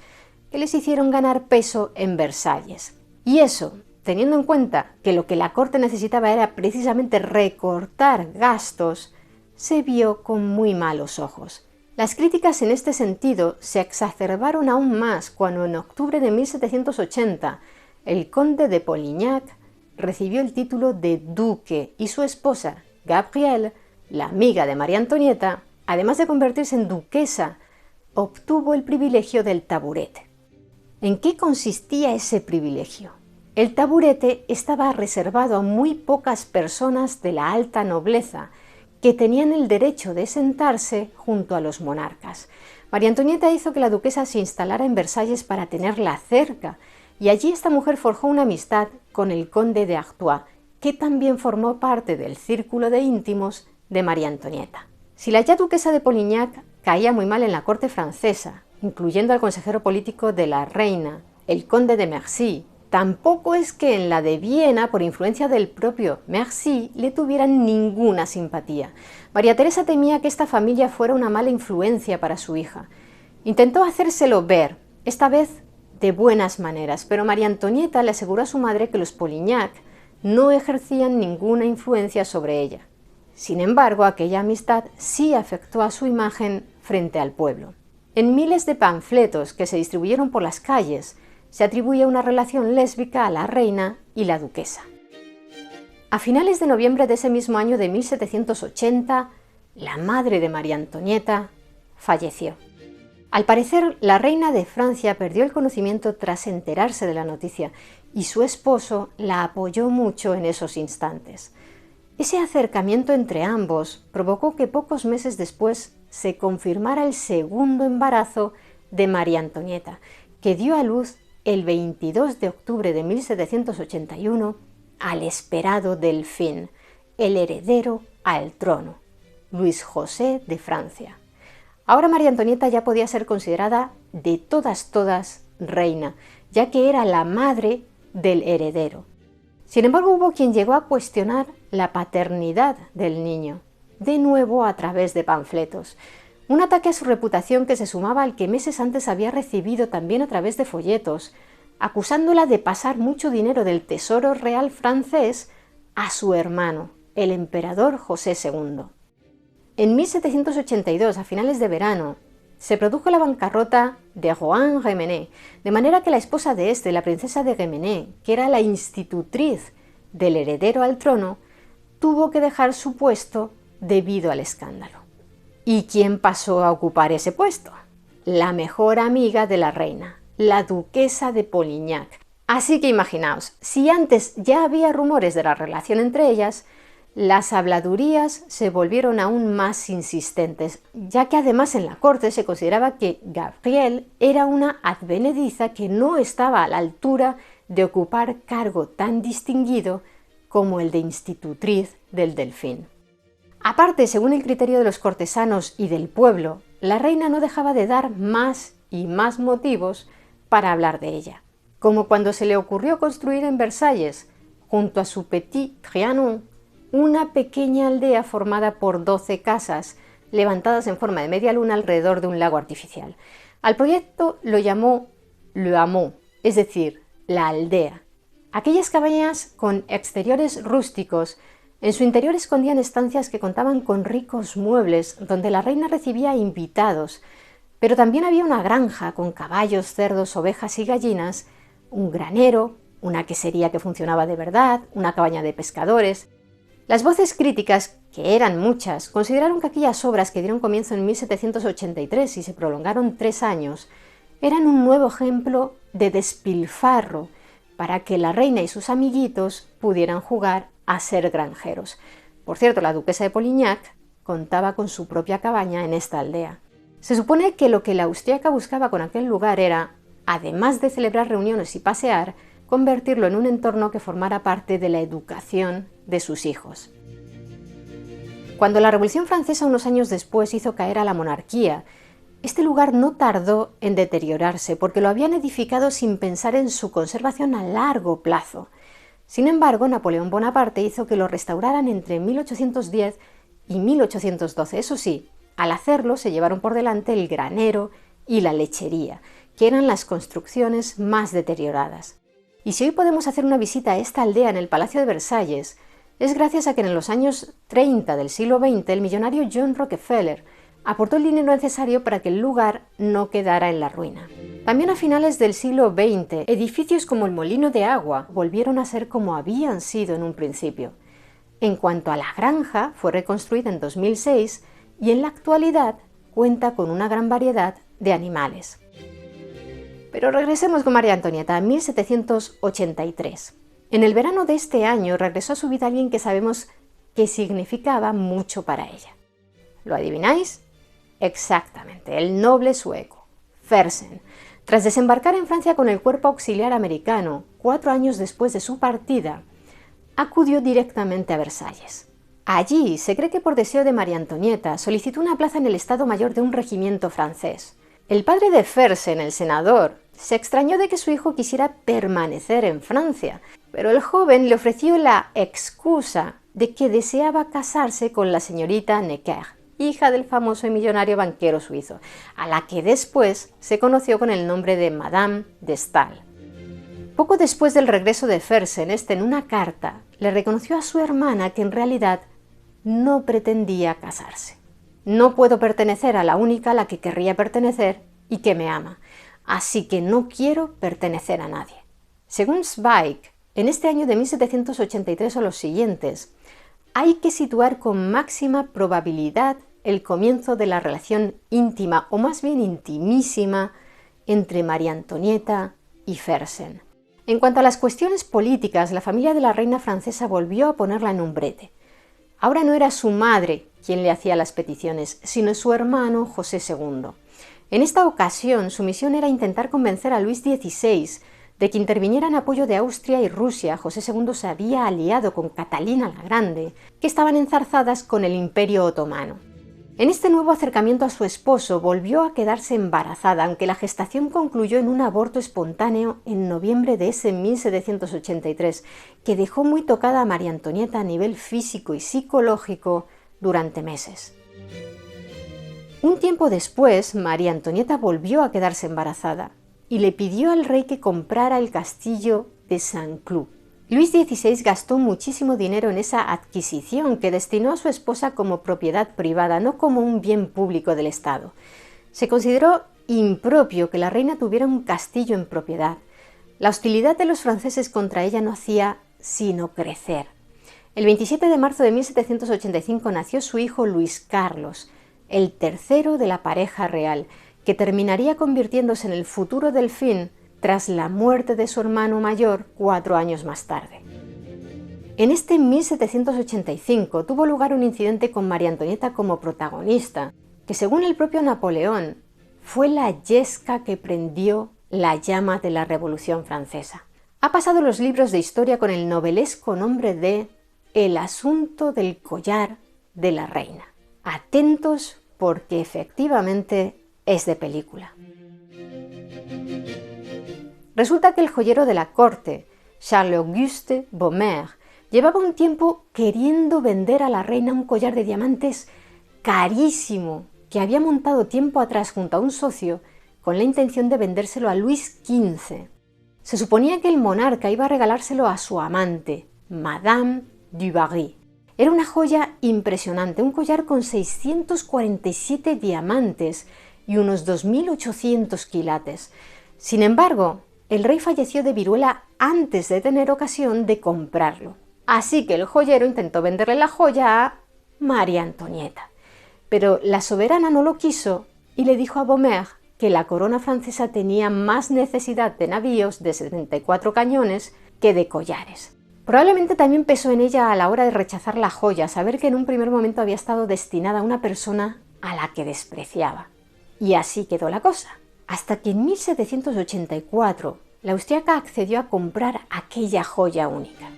que les hicieron ganar peso en Versalles. Y eso, teniendo en cuenta que lo que la corte necesitaba era precisamente recortar gastos, se vio con muy malos ojos. Las críticas en este sentido se exacerbaron aún más cuando en octubre de 1780 el conde de Polignac recibió el título de duque y su esposa, Gabrielle, la amiga de María Antonieta, además de convertirse en duquesa, obtuvo el privilegio del taburete. ¿En qué consistía ese privilegio? El taburete estaba reservado a muy pocas personas de la alta nobleza que tenían el derecho de sentarse junto a los monarcas. María Antonieta hizo que la duquesa se instalara en Versalles para tenerla cerca, y allí esta mujer forjó una amistad con el conde de Artois, que también formó parte del círculo de íntimos de María Antonieta. Si la ya duquesa de Polignac caía muy mal en la corte francesa, incluyendo al consejero político de la reina, el conde de Mercy, tampoco es que en la de Viena, por influencia del propio Mercy, le tuvieran ninguna simpatía. María Teresa temía que esta familia fuera una mala influencia para su hija. Intentó hacérselo ver, esta vez de buenas maneras, pero María Antonieta le aseguró a su madre que los Polignac no ejercían ninguna influencia sobre ella. Sin embargo, aquella amistad sí afectó a su imagen frente al pueblo. En miles de panfletos que se distribuyeron por las calles, se atribuye una relación lésbica a la reina y la duquesa. A finales de noviembre de ese mismo año de 1780, la madre de María Antonieta falleció. Al parecer, la reina de Francia perdió el conocimiento tras enterarse de la noticia, y su esposo la apoyó mucho en esos instantes. Ese acercamiento entre ambos provocó que pocos meses después se confirmara el segundo embarazo de María Antonieta, que dio a luz el 22 de octubre de 1781 al esperado Delfín, el heredero al trono, Luis José de Francia. Ahora María Antonieta ya podía ser considerada de todas reina, ya que era la madre del heredero. Sin embargo, hubo quien llegó a cuestionar la paternidad del niño, de nuevo a través de panfletos. Un ataque a su reputación que se sumaba al que meses antes había recibido también a través de folletos, acusándola de pasar mucho dinero del tesoro real francés a su hermano, el emperador José II. En 1782, a finales de verano, se produjo la bancarrota de Rohan Remené, de manera que la esposa de este, la princesa de Remené, que era la institutriz del heredero al trono, tuvo que dejar su puesto debido al escándalo. ¿Y quién pasó a ocupar ese puesto? La mejor amiga de la reina, la duquesa de Polignac. Así que imaginaos, si antes ya había rumores de la relación entre ellas, las habladurías se volvieron aún más insistentes, ya que además en la corte se consideraba que Gabrielle era una advenediza que no estaba a la altura de ocupar cargo tan distinguido como el de institutriz del Delfín. Aparte, según el criterio de los cortesanos y del pueblo, la reina no dejaba de dar más y más motivos para hablar de ella, como cuando se le ocurrió construir en Versalles, junto a su Petit Trianon, una pequeña aldea formada por 12 casas, levantadas en forma de media luna alrededor de un lago artificial. Al proyecto lo llamó Le Hameau, es decir, la aldea. Aquellas cabañas con exteriores rústicos, en su interior escondían estancias que contaban con ricos muebles donde la reina recibía invitados, pero también había una granja con caballos, cerdos, ovejas y gallinas, un granero, una quesería que funcionaba de verdad, una cabaña de pescadores. Las voces críticas, que eran muchas, consideraron que aquellas obras que dieron comienzo en 1783 y se prolongaron 3 años, eran un nuevo ejemplo de despilfarro para que la reina y sus amiguitos pudieran jugar a ser granjeros. Por cierto, la duquesa de Polignac contaba con su propia cabaña en esta aldea. Se supone que lo que la austríaca buscaba con aquel lugar era, además de celebrar reuniones y pasear, convertirlo en un entorno que formara parte de la educación de sus hijos. Cuando la Revolución Francesa unos años después hizo caer a la monarquía, este lugar no tardó en deteriorarse porque lo habían edificado sin pensar en su conservación a largo plazo. Sin embargo, Napoleón Bonaparte hizo que lo restauraran entre 1810 y 1812. Eso sí, al hacerlo se llevaron por delante el granero y la lechería, que eran las construcciones más deterioradas. Y si hoy podemos hacer una visita a esta aldea en el Palacio de Versalles, es gracias a que en los años 30 del siglo XX el millonario John Rockefeller aportó el dinero necesario para que el lugar no quedara en la ruina. También a finales del siglo XX, edificios como el Molino de Agua volvieron a ser como habían sido en un principio. En cuanto a la granja, fue reconstruida en 2006 y en la actualidad cuenta con una gran variedad de animales. Pero regresemos con María Antonieta a 1783. En el verano de este año regresó a su vida alguien que sabemos que significaba mucho para ella. ¿Lo adivináis? Exactamente, el noble sueco, Fersen. Tras desembarcar en Francia con el cuerpo auxiliar americano, 4 años después de su partida, acudió directamente a Versalles. Allí se cree que por deseo de María Antonieta solicitó una plaza en el Estado Mayor de un regimiento francés. El padre de Fersen, el senador, se extrañó de que su hijo quisiera permanecer en Francia, pero el joven le ofreció la excusa de que deseaba casarse con la señorita Necker, hija del famoso y millonario banquero suizo, a la que después se conoció con el nombre de Madame de Staël. Poco después del regreso de Fersen, en una carta le reconoció a su hermana que en realidad no pretendía casarse. No puedo pertenecer a la única a la que querría pertenecer y que me ama, así que no quiero pertenecer a nadie. Según Zweig, en este año de 1783 o los siguientes, hay que situar con máxima probabilidad el comienzo de la relación íntima, o más bien intimísima, entre María Antonieta y Fersen. En cuanto a las cuestiones políticas, la familia de la reina francesa volvió a ponerla en un brete. Ahora no era su madre quien le hacía las peticiones, sino su hermano José II. En esta ocasión, su misión era intentar convencer a Luis XVI de que interviniera en apoyo de Austria y Rusia. José II se había aliado con Catalina la Grande, que estaban enzarzadas con el Imperio Otomano. En este nuevo acercamiento a su esposo volvió a quedarse embarazada, aunque la gestación concluyó en un aborto espontáneo en noviembre de ese 1783, que dejó muy tocada a María Antonieta a nivel físico y psicológico durante meses. Un tiempo después, María Antonieta volvió a quedarse embarazada y le pidió al rey que comprara el castillo de Saint-Cloud. Luis XVI gastó muchísimo dinero en esa adquisición que destinó a su esposa como propiedad privada, no como un bien público del Estado. Se consideró impropio que la reina tuviera un castillo en propiedad. La hostilidad de los franceses contra ella no hacía sino crecer. El 27 de marzo de 1785 nació su hijo Luis Carlos, el tercero de la pareja real, que terminaría convirtiéndose en el futuro delfín tras la muerte de su hermano mayor 4 años más tarde. En este 1785 tuvo lugar un incidente con María Antonieta como protagonista, que según el propio Napoleón, fue la yesca que prendió la llama de la Revolución Francesa. Ha pasado los libros de historia con el novelesco nombre de El asunto del collar de la reina. Atentos porque efectivamente es de película. Resulta que el joyero de la corte, Charles-Auguste Baumer, llevaba un tiempo queriendo vender a la reina un collar de diamantes carísimo que había montado tiempo atrás junto a un socio con la intención de vendérselo a Luis XV. Se suponía que el monarca iba a regalárselo a su amante, Madame du Barry. Era una joya impresionante, un collar con 647 diamantes y unos 2.800 quilates. Sin embargo, el rey falleció de viruela antes de tener ocasión de comprarlo. Así que el joyero intentó venderle la joya a María Antonieta. Pero la soberana no lo quiso y le dijo a Beaumaire que la corona francesa tenía más necesidad de navíos de 74 cañones que de collares. Probablemente también pesó en ella a la hora de rechazar la joya, saber que en un primer momento había estado destinada a una persona a la que despreciaba. Y así quedó la cosa, hasta que en 1784 la austriaca accedió a comprar aquella joya única.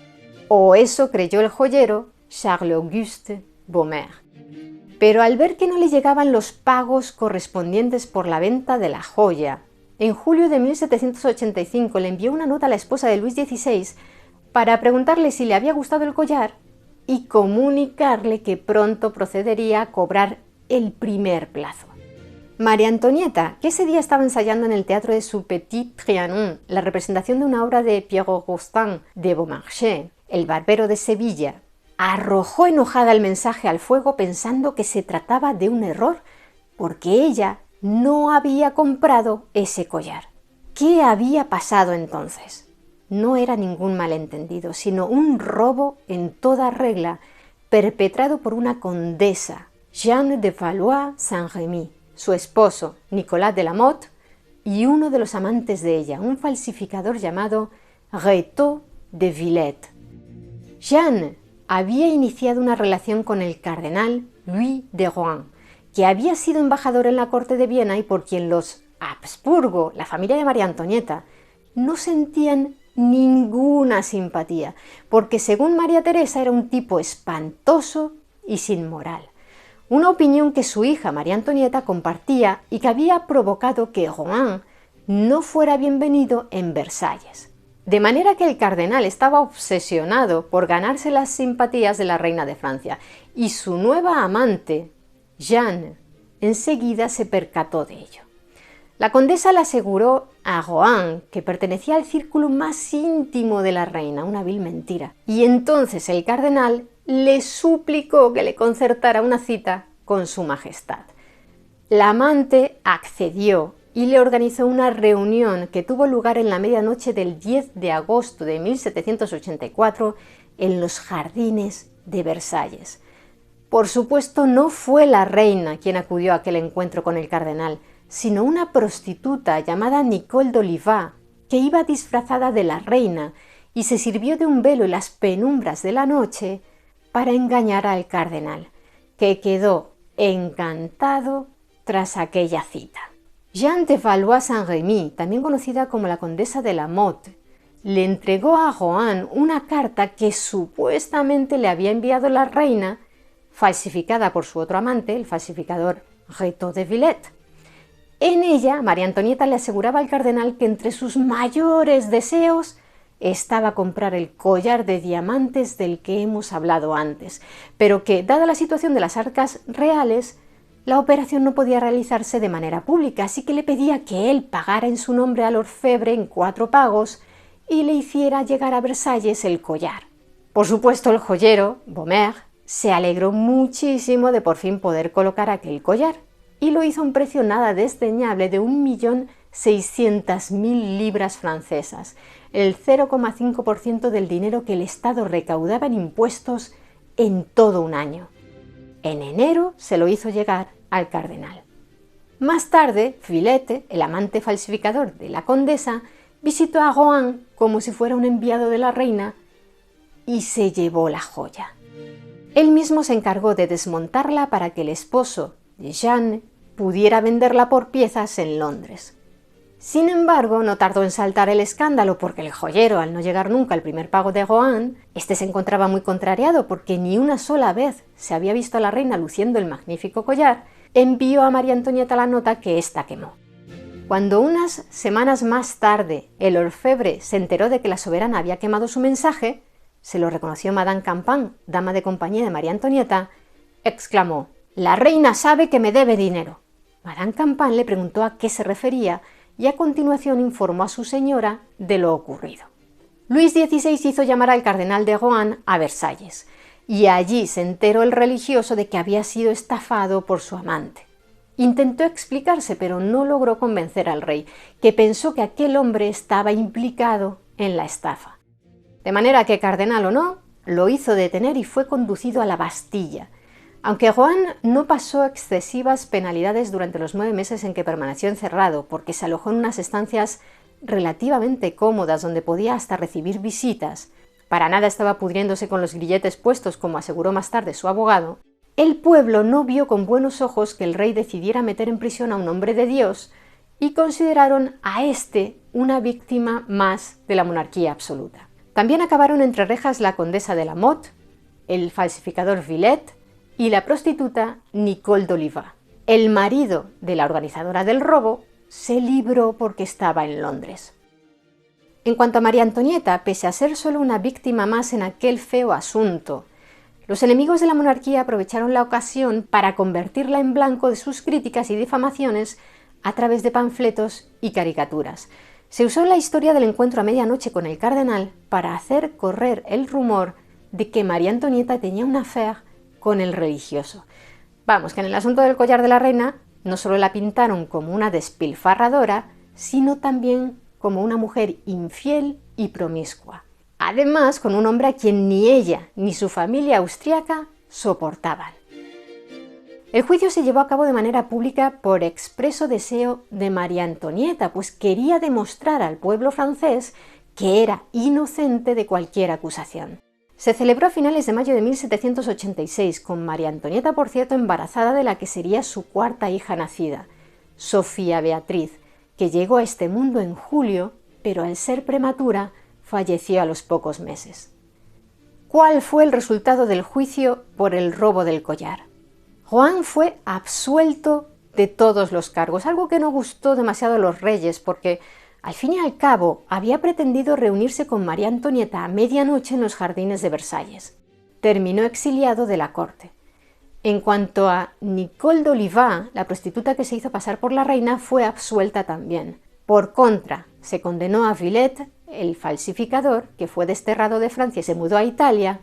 O eso creyó el joyero Charles-Auguste Beaumaire. Pero al ver que no le llegaban los pagos correspondientes por la venta de la joya, en julio de 1785 le envió una nota a la esposa de Luis XVI para preguntarle si le había gustado el collar y comunicarle que pronto procedería a cobrar el primer plazo. María Antonieta, que ese día estaba ensayando en el teatro de su Petit Trianon la representación de una obra de Pierre Rostand de Beaumarchais, el barbero de Sevilla, arrojó enojada el mensaje al fuego pensando que se trataba de un error, porque ella no había comprado ese collar. ¿Qué había pasado entonces? No era ningún malentendido, sino un robo en toda regla, perpetrado por una condesa, Jeanne de Valois-Saint-Remy, su esposo, Nicolas de la Motte, y uno de los amantes de ella, un falsificador llamado Rétaux de Villette. Jeanne había iniciado una relación con el cardenal Louis de Rohan, que había sido embajador en la corte de Viena y por quien los Habsburgo, la familia de María Antonieta, no sentían ninguna simpatía, porque según María Teresa era un tipo espantoso y sin moral. Una opinión que su hija María Antonieta compartía y que había provocado que Rohan no fuera bienvenido en Versalles. De manera que el cardenal estaba obsesionado por ganarse las simpatías de la reina de Francia y su nueva amante, Jeanne, enseguida se percató de ello. La condesa le aseguró a Rohan que pertenecía al círculo más íntimo de la reina, una vil mentira, y entonces el cardenal le suplicó que le concertara una cita con su majestad. La amante accedió y le organizó una reunión que tuvo lugar en la medianoche del 10 de agosto de 1784 en los jardines de Versalles. Por supuesto, no fue la reina quien acudió a aquel encuentro con el cardenal, sino una prostituta llamada Nicole d'Oliva, que iba disfrazada de la reina y se sirvió de un velo en las penumbras de la noche para engañar al cardenal, que quedó encantado tras aquella cita. Jeanne de Valois-Saint-Remy, también conocida como la condesa de la Motte, le entregó a Rohan una carta que supuestamente le había enviado la reina, falsificada por su otro amante, el falsificador Rétaux de Villette. En ella, María Antonieta le aseguraba al cardenal que entre sus mayores deseos estaba comprar el collar de diamantes del que hemos hablado antes, pero que, dada la situación de las arcas reales, la operación no podía realizarse de manera pública, así que le pedía que él pagara en su nombre al orfebre en 4 pagos y le hiciera llegar a Versalles el collar. Por supuesto, el joyero, Beaumaire, se alegró muchísimo de por fin poder colocar aquel collar y lo hizo a un precio nada desdeñable de 1.600.000 libras francesas, el 0,5% del dinero que el Estado recaudaba en impuestos en todo un año. En enero se lo hizo llegar al cardenal. Más tarde, Villette, el amante falsificador de la condesa, visitó a Rohan como si fuera un enviado de la reina y se llevó la joya. Él mismo se encargó de desmontarla para que el esposo de Jeanne pudiera venderla por piezas en Londres. Sin embargo, no tardó en saltar el escándalo porque el joyero, al no llegar nunca al primer pago de Rohan, este se encontraba muy contrariado porque ni una sola vez se había visto a la reina luciendo el magnífico collar, envió a María Antonieta la nota que ésta quemó. Cuando unas semanas más tarde el orfebre se enteró de que la soberana había quemado su mensaje, se lo reconoció Madame Campan, dama de compañía de María Antonieta, exclamó: «La reina sabe que me debe dinero». Madame Campan le preguntó a qué se refería y a continuación informó a su señora de lo ocurrido. Luis XVI hizo llamar al cardenal de Rohan a Versalles, y allí se enteró el religioso de que había sido estafado por su amante. Intentó explicarse, pero no logró convencer al rey, que pensó que aquel hombre estaba implicado en la estafa. De manera que, cardenal o no, lo hizo detener y fue conducido a la Bastilla. Aunque Rohan no pasó excesivas penalidades durante los 9 meses en que permaneció encerrado, porque se alojó en unas estancias relativamente cómodas donde podía hasta recibir visitas, para nada estaba pudriéndose con los grilletes puestos, como aseguró más tarde su abogado, el pueblo no vio con buenos ojos que el rey decidiera meter en prisión a un hombre de Dios y consideraron a este una víctima más de la monarquía absoluta. También acabaron entre rejas la condesa de la Motte, el falsificador Villette y la prostituta Nicole d'Oliva. El marido de la organizadora del robo se libró porque estaba en Londres. En cuanto a María Antonieta, pese a ser solo una víctima más en aquel feo asunto, los enemigos de la monarquía aprovecharon la ocasión para convertirla en blanco de sus críticas y difamaciones a través de panfletos y caricaturas. Se usó la historia del encuentro a medianoche con el cardenal para hacer correr el rumor de que María Antonieta tenía una affaire con el religioso. Vamos, que en el asunto del collar de la reina no solo la pintaron como una despilfarradora, sino también como una mujer infiel y promiscua. Además, con un hombre a quien ni ella ni su familia austríaca soportaban. El juicio se llevó a cabo de manera pública por expreso deseo de María Antonieta, pues quería demostrar al pueblo francés que era inocente de cualquier acusación. Se celebró a finales de mayo de 1786, con María Antonieta, por cierto, embarazada de la que sería su cuarta hija nacida, Sofía Beatriz, que llegó a este mundo en julio, pero al ser prematura, falleció a los pocos meses. ¿Cuál fue el resultado del juicio por el robo del collar? Rohan fue absuelto de todos los cargos, algo que no gustó demasiado a los reyes, porque al fin y al cabo había pretendido reunirse con María Antonieta a medianoche en los jardines de Versalles. Terminó exiliado de la corte. En cuanto a Nicole d'Oliva, la prostituta que se hizo pasar por la reina, fue absuelta también. Por contra, se condenó a Villette, el falsificador, que fue desterrado de Francia y se mudó a Italia,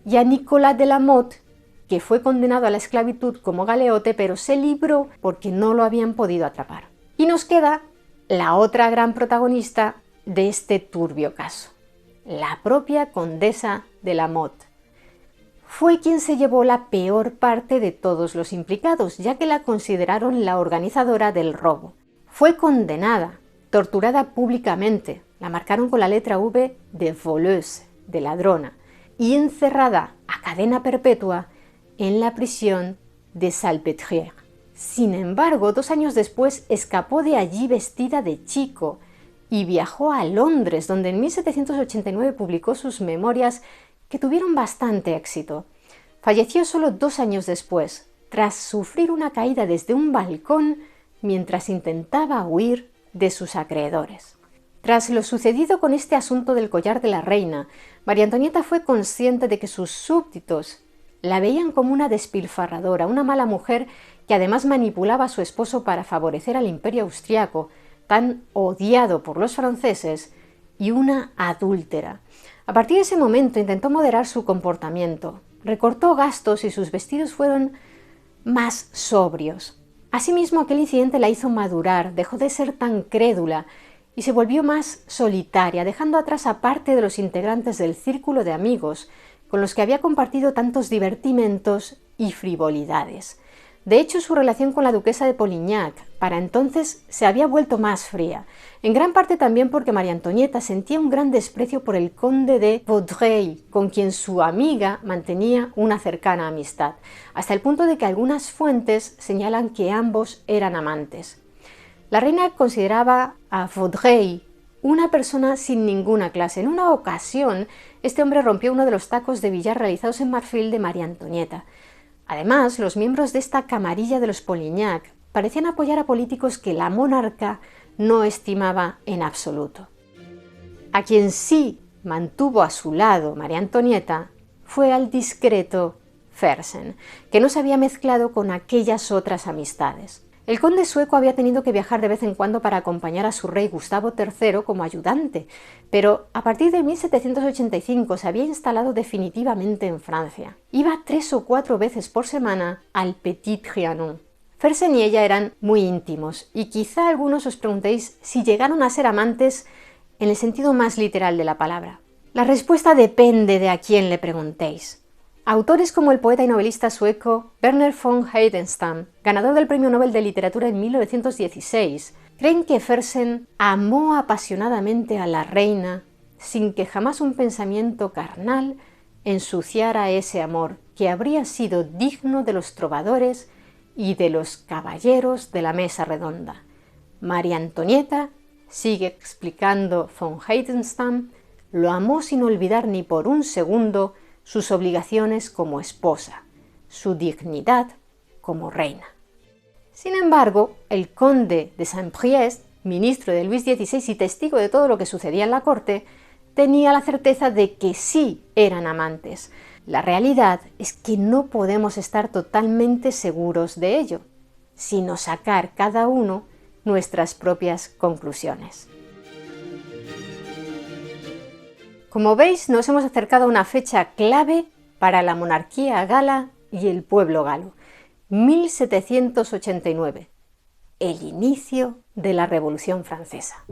y a Nicolas de la Motte, que fue condenado a la esclavitud como galeote, pero se libró porque no lo habían podido atrapar. Y nos queda la otra gran protagonista de este turbio caso, la propia condesa de la Motte. Fue quien se llevó la peor parte de todos los implicados, ya que la consideraron la organizadora del robo. Fue condenada, torturada públicamente, la marcaron con la letra V de voleuse, de ladrona, y encerrada a cadena perpetua en la prisión de Salpêtrière. Sin embargo, 2 años después escapó de allí vestida de chico y viajó a Londres, donde en 1789 publicó sus memorias que tuvieron bastante éxito. Falleció solo 2 años después, tras sufrir una caída desde un balcón mientras intentaba huir de sus acreedores. Tras lo sucedido con este asunto del collar de la reina, María Antonieta fue consciente de que sus súbditos la veían como una despilfarradora, una mala mujer que además manipulaba a su esposo para favorecer al imperio austriaco, tan odiado por los franceses, y una adúltera. A partir de ese momento intentó moderar su comportamiento, recortó gastos y sus vestidos fueron más sobrios. Asimismo, aquel incidente la hizo madurar, dejó de ser tan crédula y se volvió más solitaria, dejando atrás a parte de los integrantes del círculo de amigos con los que había compartido tantos divertimentos y frivolidades. De hecho, su relación con la duquesa de Polignac para entonces se había vuelto más fría, en gran parte también porque María Antonieta sentía un gran desprecio por el conde de Vaudreuil, con quien su amiga mantenía una cercana amistad, hasta el punto de que algunas fuentes señalan que ambos eran amantes. La reina consideraba a Vaudreuil una persona sin ninguna clase. En una ocasión, este hombre rompió uno de los tacos de billar realizados en marfil de María Antonieta. Además, los miembros de esta camarilla de los Polignac parecían apoyar a políticos que la monarca no estimaba en absoluto. A quien sí mantuvo a su lado María Antonieta fue al discreto Fersen, que no se había mezclado con aquellas otras amistades. El conde sueco había tenido que viajar de vez en cuando para acompañar a su rey Gustavo III como ayudante, pero a partir de 1785 se había instalado definitivamente en Francia. Iba 3 o 4 veces por semana al Petit Trianon. Fersen y ella eran muy íntimos, y quizá algunos os preguntéis si llegaron a ser amantes en el sentido más literal de la palabra. La respuesta depende de a quién le preguntéis. Autores como el poeta y novelista sueco Verner von Heidenstam, ganador del Premio Nobel de Literatura en 1916, creen que Fersen amó apasionadamente a la reina sin que jamás un pensamiento carnal ensuciara ese amor que habría sido digno de los trovadores y de los caballeros de la mesa redonda. María Antonieta, sigue explicando von Heidenstam, lo amó sin olvidar ni por un segundo sus obligaciones como esposa, su dignidad como reina. Sin embargo, el conde de Saint-Priest, ministro de Luis XVI y testigo de todo lo que sucedía en la corte, tenía la certeza de que sí eran amantes. La realidad es que no podemos estar totalmente seguros de ello, sino sacar cada uno nuestras propias conclusiones. Como veis, nos hemos acercado a una fecha clave para la monarquía gala y el pueblo galo, 1789, el inicio de la Revolución Francesa.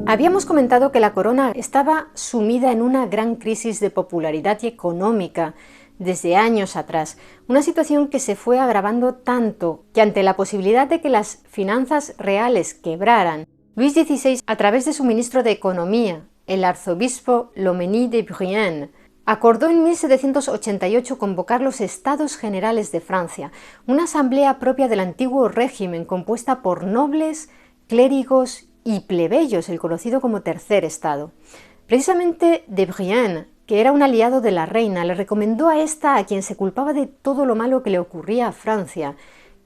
Habíamos comentado que la corona estaba sumida en una gran crisis de popularidad y económica desde años atrás, una situación que se fue agravando tanto que ante la posibilidad de que las finanzas reales quebraran, Luis XVI, a través de su ministro de Economía, el arzobispo Loménie de Brienne, acordó en 1788 convocar los Estados Generales de Francia, una asamblea propia del antiguo régimen compuesta por nobles, clérigos y plebeyos, el conocido como Tercer Estado. Precisamente de Brienne, que era un aliado de la reina, le recomendó a esta, a quien se culpaba de todo lo malo que le ocurría a Francia,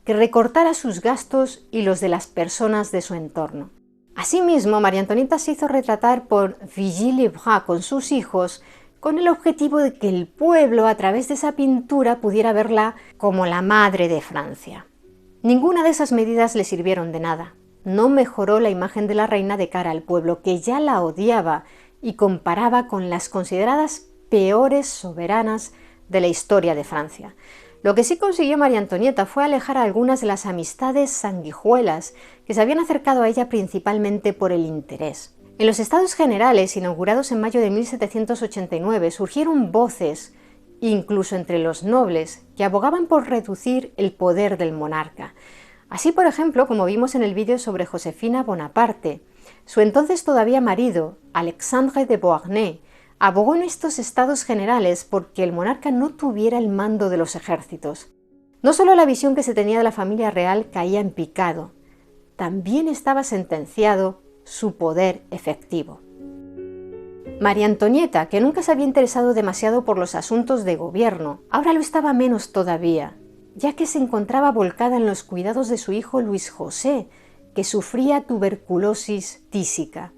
que recortara sus gastos y los de las personas de su entorno. Asimismo, María Antonieta se hizo retratar por Vigée Lebrun con sus hijos, con el objetivo de que el pueblo, a través de esa pintura, pudiera verla como la madre de Francia. Ninguna de esas medidas le sirvieron de nada. No mejoró la imagen de la reina de cara al pueblo, que ya la odiaba y comparaba con las consideradas peores soberanas de la historia de Francia. Lo que sí consiguió María Antonieta fue alejar a algunas de las amistades sanguijuelas que se habían acercado a ella principalmente por el interés. En los Estados Generales, inaugurados en mayo de 1789, surgieron voces, incluso entre los nobles, que abogaban por reducir el poder del monarca. Así, por ejemplo, como vimos en el vídeo sobre Josefina Bonaparte, su entonces todavía marido, Alexandre de Beauharnais, abogó en estos Estados Generales porque el monarca no tuviera el mando de los ejércitos. No solo la visión que se tenía de la familia real caía en picado, también estaba sentenciado su poder efectivo. María Antonieta, que nunca se había interesado demasiado por los asuntos de gobierno, ahora lo estaba menos todavía, ya que se encontraba volcada en los cuidados de su hijo Luis José, que sufría tuberculosis tísica.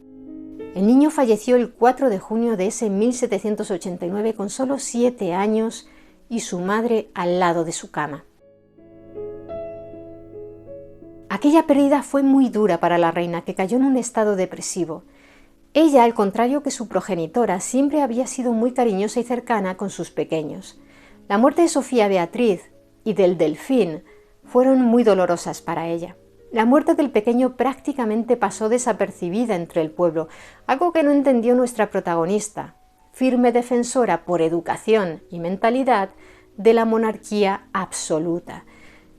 El niño falleció el 4 de junio de ese 1789 con solo 7 años y su madre al lado de su cama. Aquella pérdida fue muy dura para la reina, que cayó en un estado depresivo. Ella, al contrario que su progenitora, siempre había sido muy cariñosa y cercana con sus pequeños. La muerte de Sofía Beatriz y del Delfín fueron muy dolorosas para ella. La muerte del pequeño prácticamente pasó desapercibida entre el pueblo, algo que no entendió nuestra protagonista, firme defensora por educación y mentalidad de la monarquía absoluta.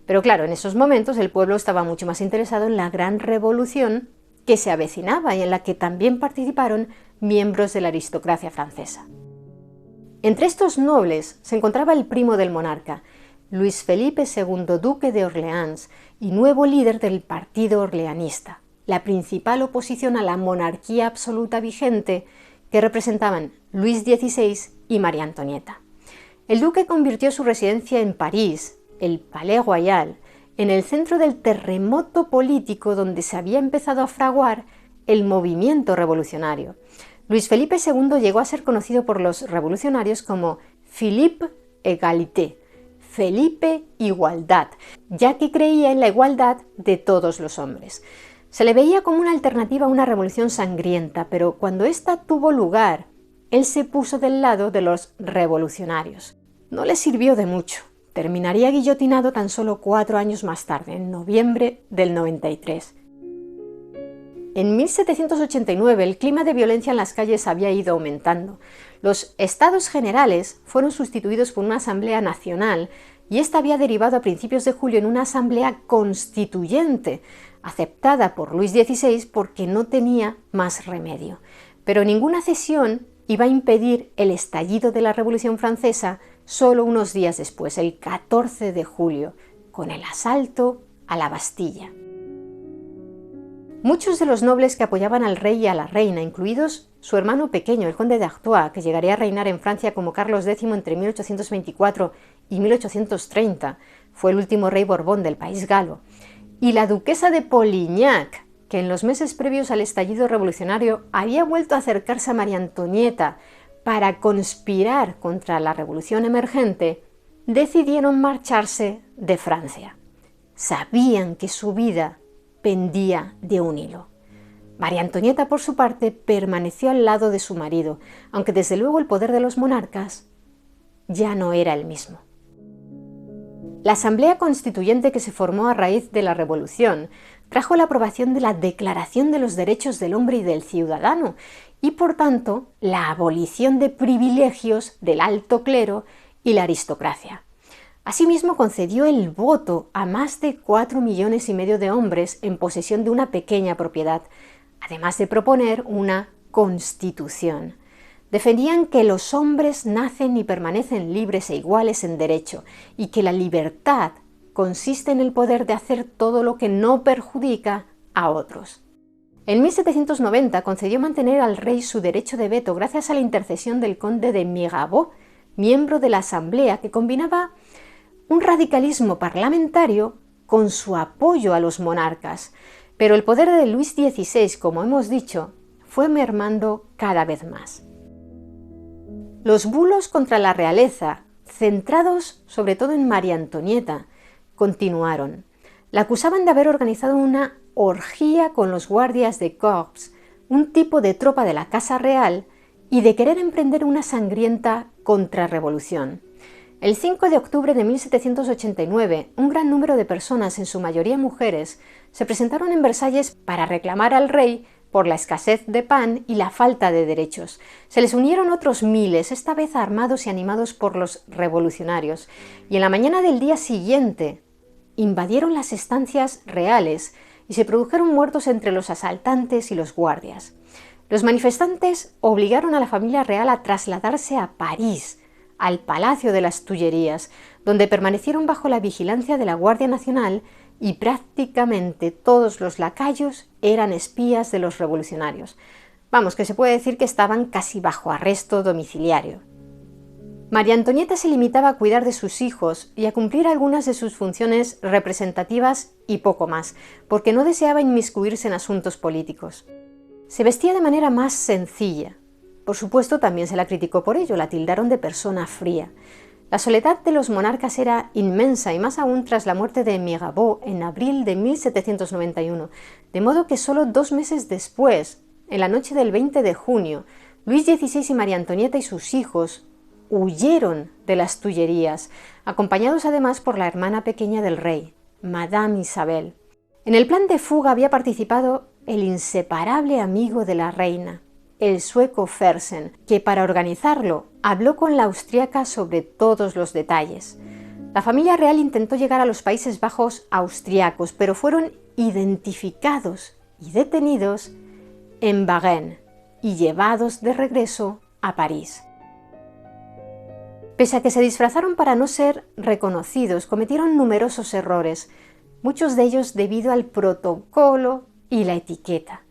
Pero claro, en esos momentos el pueblo estaba mucho más interesado en la gran revolución que se avecinaba y en la que también participaron miembros de la aristocracia francesa. Entre estos nobles se encontraba el primo del monarca, Luis Felipe II, duque de Orleans y nuevo líder del partido orleanista, la principal oposición a la monarquía absoluta vigente que representaban Luis XVI y María Antonieta. El duque convirtió su residencia en París, el Palais Royal, en el centro del terremoto político donde se había empezado a fraguar el movimiento revolucionario. Luis Felipe II llegó a ser conocido por los revolucionarios como Philippe Égalité, Felipe Igualdad, ya que creía en la igualdad de todos los hombres. Se le veía como una alternativa a una revolución sangrienta, pero cuando ésta tuvo lugar, él se puso del lado de los revolucionarios. No le sirvió de mucho. Terminaría guillotinado tan solo 4 años más tarde, en noviembre del 93. En 1789 el clima de violencia en las calles había ido aumentando. Los Estados Generales fueron sustituidos por una Asamblea Nacional y esta había derivado a principios de julio en una Asamblea Constituyente, aceptada por Luis XVI porque no tenía más remedio. Pero ninguna cesión iba a impedir el estallido de la Revolución Francesa solo unos días después, el 14 de julio, con el asalto a la Bastilla. Muchos de los nobles que apoyaban al rey y a la reina, incluidos su hermano pequeño, el conde de Artois, que llegaría a reinar en Francia como Carlos X entre 1824 y 1830, fue el último rey Borbón del país galo, y la duquesa de Polignac, que en los meses previos al estallido revolucionario había vuelto a acercarse a María Antonieta para conspirar contra la revolución emergente, decidieron marcharse de Francia. Sabían que su vida pendía de un hilo. María Antonieta, por su parte, permaneció al lado de su marido, aunque desde luego el poder de los monarcas ya no era el mismo. La Asamblea Constituyente que se formó a raíz de la Revolución trajo la aprobación de la Declaración de los Derechos del Hombre y del Ciudadano y, por tanto, la abolición de privilegios del alto clero y la aristocracia. Asimismo, concedió el voto a más de 4,5 millones de hombres en posesión de una pequeña propiedad, además de proponer una constitución. Defendían que los hombres nacen y permanecen libres e iguales en derecho, y que la libertad consiste en el poder de hacer todo lo que no perjudica a otros. En 1790 concedió mantener al rey su derecho de veto gracias a la intercesión del conde de Mirabeau, miembro de la Asamblea, que combinaba un radicalismo parlamentario con su apoyo a los monarcas, pero el poder de Luis XVI, como hemos dicho, fue mermando cada vez más. Los bulos contra la realeza, centrados sobre todo en María Antonieta, continuaron. La acusaban de haber organizado una orgía con los guardias de corps, un tipo de tropa de la Casa Real, y de querer emprender una sangrienta contrarrevolución. El 5 de octubre de 1789, un gran número de personas, en su mayoría mujeres, se presentaron en Versalles para reclamar al rey por la escasez de pan y la falta de derechos. Se les unieron otros miles, esta vez armados y animados por los revolucionarios, y en la mañana del día siguiente invadieron las estancias reales y se produjeron muertos entre los asaltantes y los guardias. Los manifestantes obligaron a la familia real a trasladarse a París, al Palacio de las Tullerías, donde permanecieron bajo la vigilancia de la Guardia Nacional y prácticamente todos los lacayos eran espías de los revolucionarios. Vamos, que se puede decir que estaban casi bajo arresto domiciliario. María Antonieta se limitaba a cuidar de sus hijos y a cumplir algunas de sus funciones representativas y poco más, porque no deseaba inmiscuirse en asuntos políticos. Se vestía de manera más sencilla. Por supuesto, también se la criticó por ello, la tildaron de persona fría. La soledad de los monarcas era inmensa, y más aún tras la muerte de Mirabeau en abril de 1791, de modo que solo 2 meses después, en la noche del 20 de junio, Luis XVI y María Antonieta y sus hijos huyeron de las Tullerías, acompañados además por la hermana pequeña del rey, Madame Isabel. En el plan de fuga había participado el inseparable amigo de la reina, el sueco Fersen, que para organizarlo habló con la austríaca sobre todos los detalles. La familia real intentó llegar a los Países Bajos austriacos, pero fueron identificados y detenidos en Varennes y llevados de regreso a París. Pese a que se disfrazaron para no ser reconocidos, cometieron numerosos errores, muchos de ellos debido al protocolo y la etiqueta.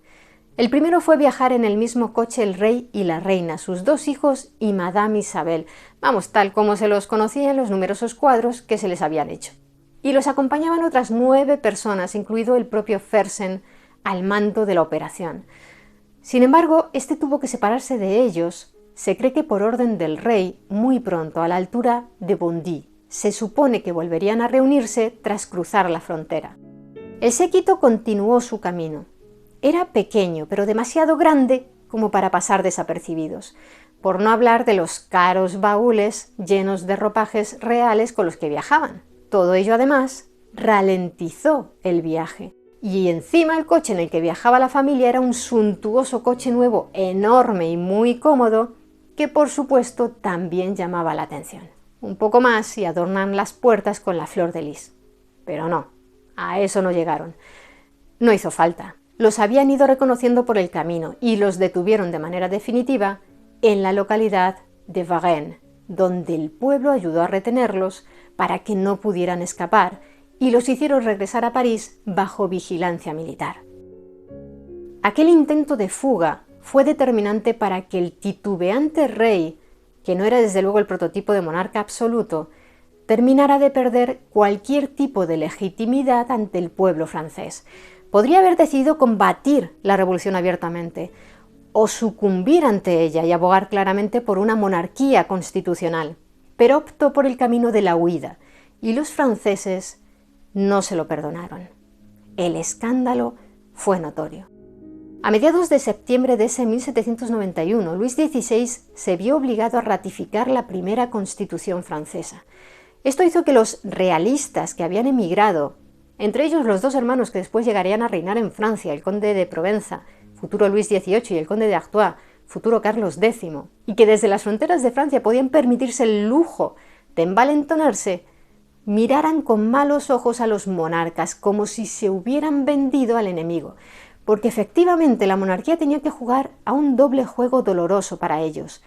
El primero fue viajar en el mismo coche el rey y la reina, sus 2 hijos y Madame Isabel, vamos, tal como se los conocía en los numerosos cuadros que se les habían hecho. Y los acompañaban otras 9 personas, incluido el propio Fersen, al mando de la operación. Sin embargo, este tuvo que separarse de ellos, se cree que por orden del rey, muy pronto, a la altura de Bondy. Se supone que volverían a reunirse tras cruzar la frontera. El séquito continuó su camino. Era pequeño, pero demasiado grande como para pasar desapercibidos, por no hablar de los caros baúles llenos de ropajes reales con los que viajaban. Todo ello, además, ralentizó el viaje. y encima el coche en el que viajaba la familia era un suntuoso coche nuevo, enorme y muy cómodo, que por supuesto también llamaba la atención. Un poco más y adornan las puertas con la flor de lis. Pero no, a eso no llegaron. No hizo falta. Los habían ido reconociendo por el camino y los detuvieron de manera definitiva en la localidad de Varennes, donde el pueblo ayudó a retenerlos para que no pudieran escapar y los hicieron regresar a París bajo vigilancia militar. Aquel intento de fuga fue determinante para que el titubeante rey, que no era desde luego el prototipo de monarca absoluto, terminara de perder cualquier tipo de legitimidad ante el pueblo francés. Podría haber decidido combatir la revolución abiertamente o sucumbir ante ella y abogar claramente por una monarquía constitucional, pero optó por el camino de la huida y los franceses no se lo perdonaron. El escándalo fue notorio. A mediados de septiembre de ese 1791, Luis XVI se vio obligado a ratificar la primera Constitución francesa. Esto hizo que los realistas que habían emigrado, entre ellos los dos hermanos que después llegarían a reinar en Francia, el conde de Provenza, futuro Luis XVIII, y el conde de Artois, futuro Carlos X, y que desde las fronteras de Francia podían permitirse el lujo de envalentonarse, miraran con malos ojos a los monarcas como si se hubieran vendido al enemigo, porque efectivamente la monarquía tenía que jugar a un doble juego doloroso para ellos.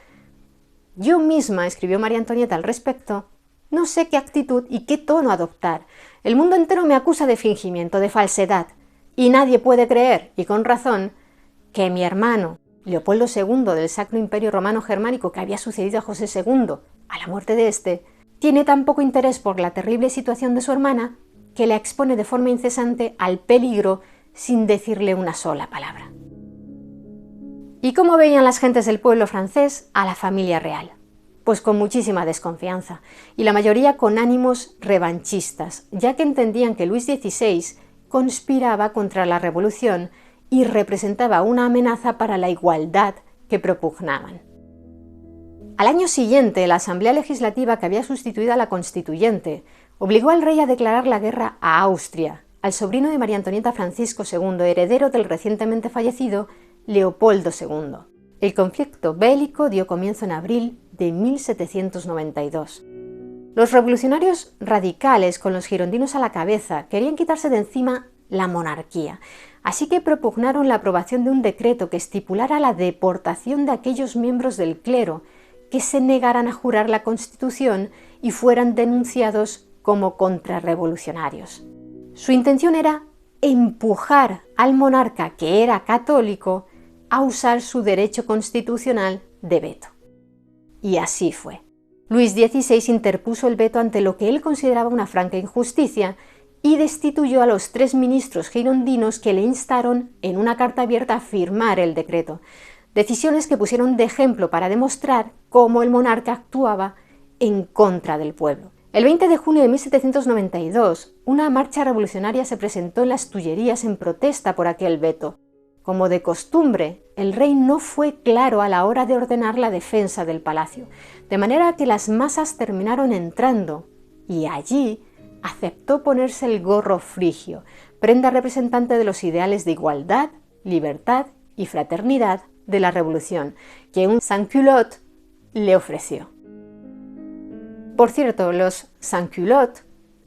Yo misma, escribió María Antonieta al respecto, no sé qué actitud y qué tono adoptar. El mundo entero me acusa de fingimiento, de falsedad, y nadie puede creer, y con razón, que mi hermano, Leopoldo II del Sacro Imperio Romano Germánico, que había sucedido a José II, a la muerte de este, tiene tan poco interés por la terrible situación de su hermana que la expone de forma incesante al peligro sin decirle una sola palabra. ¿Y cómo veían las gentes del pueblo francés a la familia real? Pues con muchísima desconfianza, y la mayoría con ánimos revanchistas, ya que entendían que Luis XVI conspiraba contra la revolución y representaba una amenaza para la igualdad que propugnaban. Al año siguiente, la Asamblea Legislativa, que había sustituido a la Constituyente, obligó al rey a declarar la guerra a Austria, al sobrino de María Antonieta, Francisco II, heredero del recientemente fallecido Leopoldo II. El conflicto bélico dio comienzo en abril de 1792. Los revolucionarios radicales, con los girondinos a la cabeza, querían quitarse de encima la monarquía, así que propugnaron la aprobación de un decreto que estipulara la deportación de aquellos miembros del clero que se negaran a jurar la Constitución y fueran denunciados como contrarrevolucionarios. Su intención era empujar al monarca, que era católico, a usar su derecho constitucional de veto. Y así fue. Luis XVI interpuso el veto ante lo que él consideraba una franca injusticia y destituyó a los 3 ministros girondinos que le instaron en una carta abierta a firmar el decreto. Decisiones que pusieron de ejemplo para demostrar cómo el monarca actuaba en contra del pueblo. El 20 de junio de 1792, una marcha revolucionaria se presentó en las Tullerías en protesta por aquel veto. Como de costumbre, el rey no fue claro a la hora de ordenar la defensa del palacio, de manera que las masas terminaron entrando, y allí aceptó ponerse el gorro frigio, prenda representante de los ideales de igualdad, libertad y fraternidad de la revolución, que un sans-culotte le ofreció. Por cierto, los sans-culottes,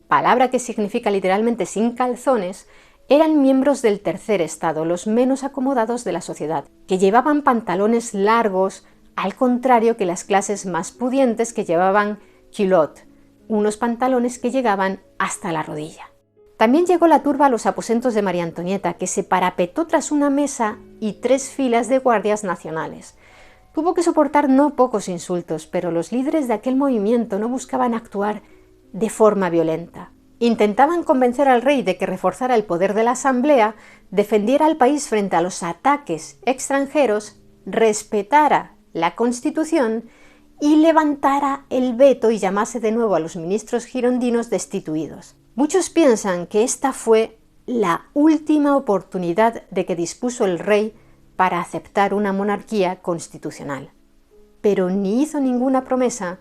palabra que significa literalmente sin calzones, eran miembros del tercer estado, los menos acomodados de la sociedad, que llevaban pantalones largos, al contrario que las clases más pudientes que llevaban culottes, unos pantalones que llegaban hasta la rodilla. También llegó la turba a los aposentos de María Antonieta, que se parapetó tras una mesa y 3 filas de guardias nacionales. Tuvo que soportar no pocos insultos, pero los líderes de aquel movimiento no buscaban actuar de forma violenta. Intentaban convencer al rey de que reforzara el poder de la Asamblea, defendiera al país frente a los ataques extranjeros, respetara la Constitución y levantara el veto y llamase de nuevo a los ministros girondinos destituidos. Muchos piensan que esta fue la última oportunidad de que dispuso el rey para aceptar una monarquía constitucional, pero ni hizo ninguna promesa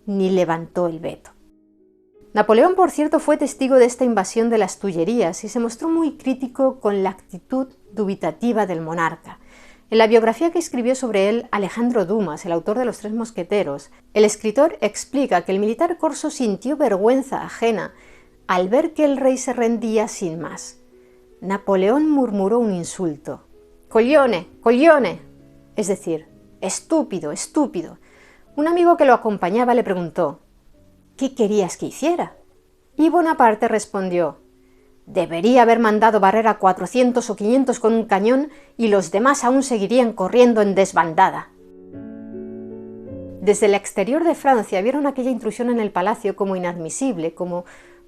ni levantó el veto. Napoleón, por cierto, fue testigo de esta invasión de las Tullerías y se mostró muy crítico con la actitud dubitativa del monarca. En la biografía que escribió sobre él Alejandro Dumas, el autor de Los Tres Mosqueteros, el escritor explica que el militar corso sintió vergüenza ajena al ver que el rey se rendía sin más. Napoleón murmuró un insulto: «Coglione, coglione», es decir, «estúpido, estúpido». Un amigo que lo acompañaba le preguntó: «¿Qué querías que hiciera?». Y Bonaparte respondió: «Debería haber mandado barrer a 400 o 500 con un cañón y los demás aún seguirían corriendo en desbandada». Desde el exterior de Francia vieron aquella intrusión en el palacio como inadmisible, como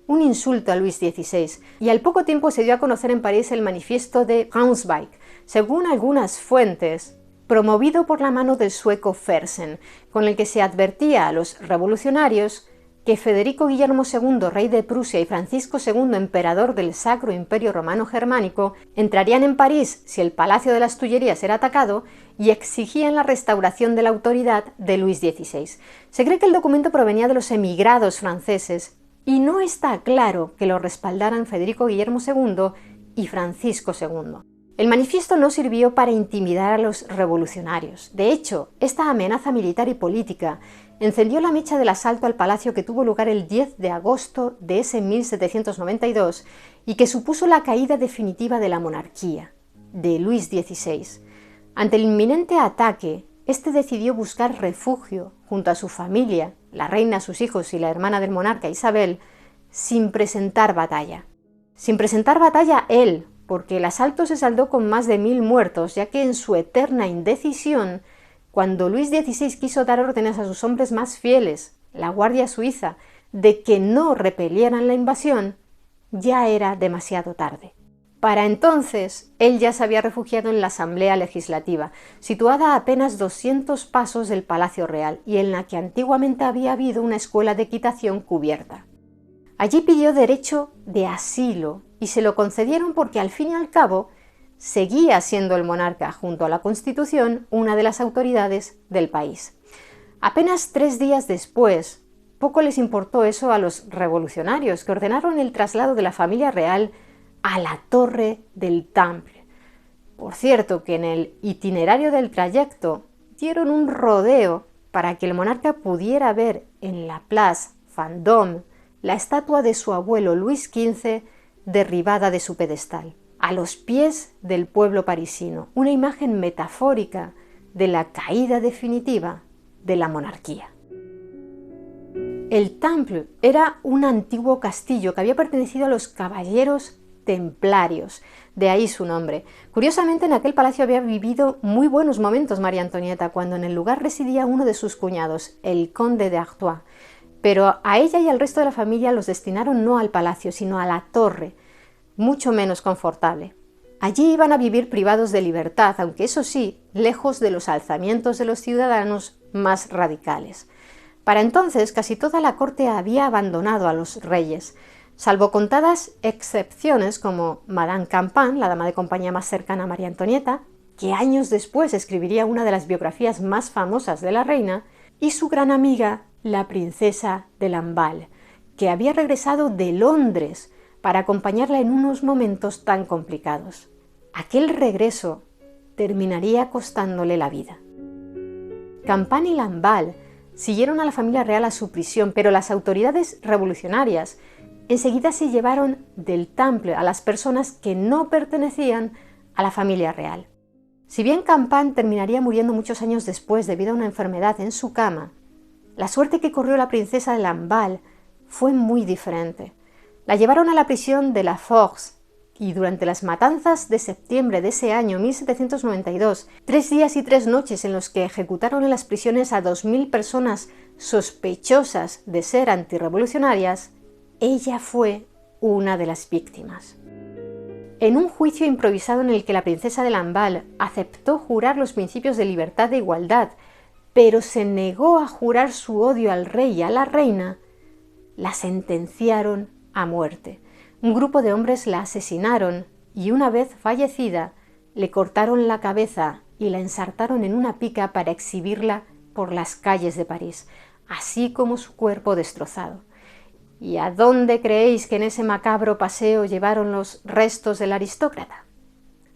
un insulto a Luis XVI, y al poco tiempo se dio a conocer en París el manifiesto de Braunschweig, según algunas fuentes, promovido por la mano del sueco Fersen, con el que se advertía a los revolucionarios que Federico Guillermo II, rey de Prusia, y Francisco II, emperador del Sacro Imperio Romano Germánico, entrarían en París si el Palacio de las Tullerías era atacado y exigían la restauración de la autoridad de Luis XVI. Se cree que el documento provenía de los emigrados franceses y no está claro que lo respaldaran Federico Guillermo II y Francisco II. El manifiesto no sirvió para intimidar a los revolucionarios. De hecho, esta amenaza militar y política encendió la mecha del asalto al palacio que tuvo lugar el 10 de agosto de ese 1792 y que supuso la caída definitiva de la monarquía, de Luis XVI. Ante el inminente ataque, este decidió buscar refugio junto a su familia, la reina, sus hijos y la hermana del monarca, Isabel, sin presentar batalla. Sin presentar batalla él, porque el asalto se saldó con más de 1000 muertos, ya que en su eterna indecisión, cuando Luis XVI quiso dar órdenes a sus hombres más fieles, la Guardia Suiza, de que no repelieran la invasión, ya era demasiado tarde. Para entonces, él ya se había refugiado en la Asamblea Legislativa, situada a apenas 200 pasos del Palacio Real y en la que antiguamente había habido una escuela de equitación cubierta. Allí pidió derecho de asilo y se lo concedieron porque al fin y al cabo seguía siendo el monarca, junto a la Constitución, una de las autoridades del país. Apenas 3 días después, poco les importó eso a los revolucionarios, que ordenaron el traslado de la familia real a la Torre del Temple. Por cierto, que en el itinerario del trayecto dieron un rodeo para que el monarca pudiera ver en la Place Vendôme la estatua de su abuelo Luis XV derribada de su pedestal, a los pies del pueblo parisino, una imagen metafórica de la caída definitiva de la monarquía. El Temple era un antiguo castillo que había pertenecido a los caballeros templarios, de ahí su nombre. Curiosamente, en aquel palacio había vivido muy buenos momentos María Antonieta, cuando en el lugar residía uno de sus cuñados, el conde de Artois, pero a ella y al resto de la familia los destinaron no al palacio, sino a la torre, mucho menos confortable. Allí iban a vivir privados de libertad, aunque eso sí, lejos de los alzamientos de los ciudadanos más radicales. Para entonces, casi toda la corte había abandonado a los reyes, salvo contadas excepciones como Madame Campan, la dama de compañía más cercana a María Antonieta, que años después escribiría una de las biografías más famosas de la reina, y su gran amiga, la princesa de Lamballe, que había regresado de Londres para acompañarla en unos momentos tan complicados. Aquel regreso terminaría costándole la vida. Campan y Lamballe siguieron a la familia real a su prisión, pero las autoridades revolucionarias enseguida se llevaron del Temple a las personas que no pertenecían a la familia real. Si bien Campan terminaría muriendo muchos años después debido a una enfermedad en su cama, la suerte que corrió la princesa de Lamballe fue muy diferente. La llevaron a la prisión de la Force y durante las matanzas de septiembre de ese año 1792, 3 días y 3 noches en los que ejecutaron en las prisiones a 2000 personas sospechosas de ser antirrevolucionarias, ella fue una de las víctimas. En un juicio improvisado en el que la princesa de Lamballe aceptó jurar los principios de libertad e igualdad, pero se negó a jurar su odio al rey y a la reina, la sentenciaron a muerte. Un grupo de hombres la asesinaron y una vez fallecida le cortaron la cabeza y la ensartaron en una pica para exhibirla por las calles de París, así como su cuerpo destrozado. ¿Y a dónde creéis que en ese macabro paseo llevaron los restos del aristócrata?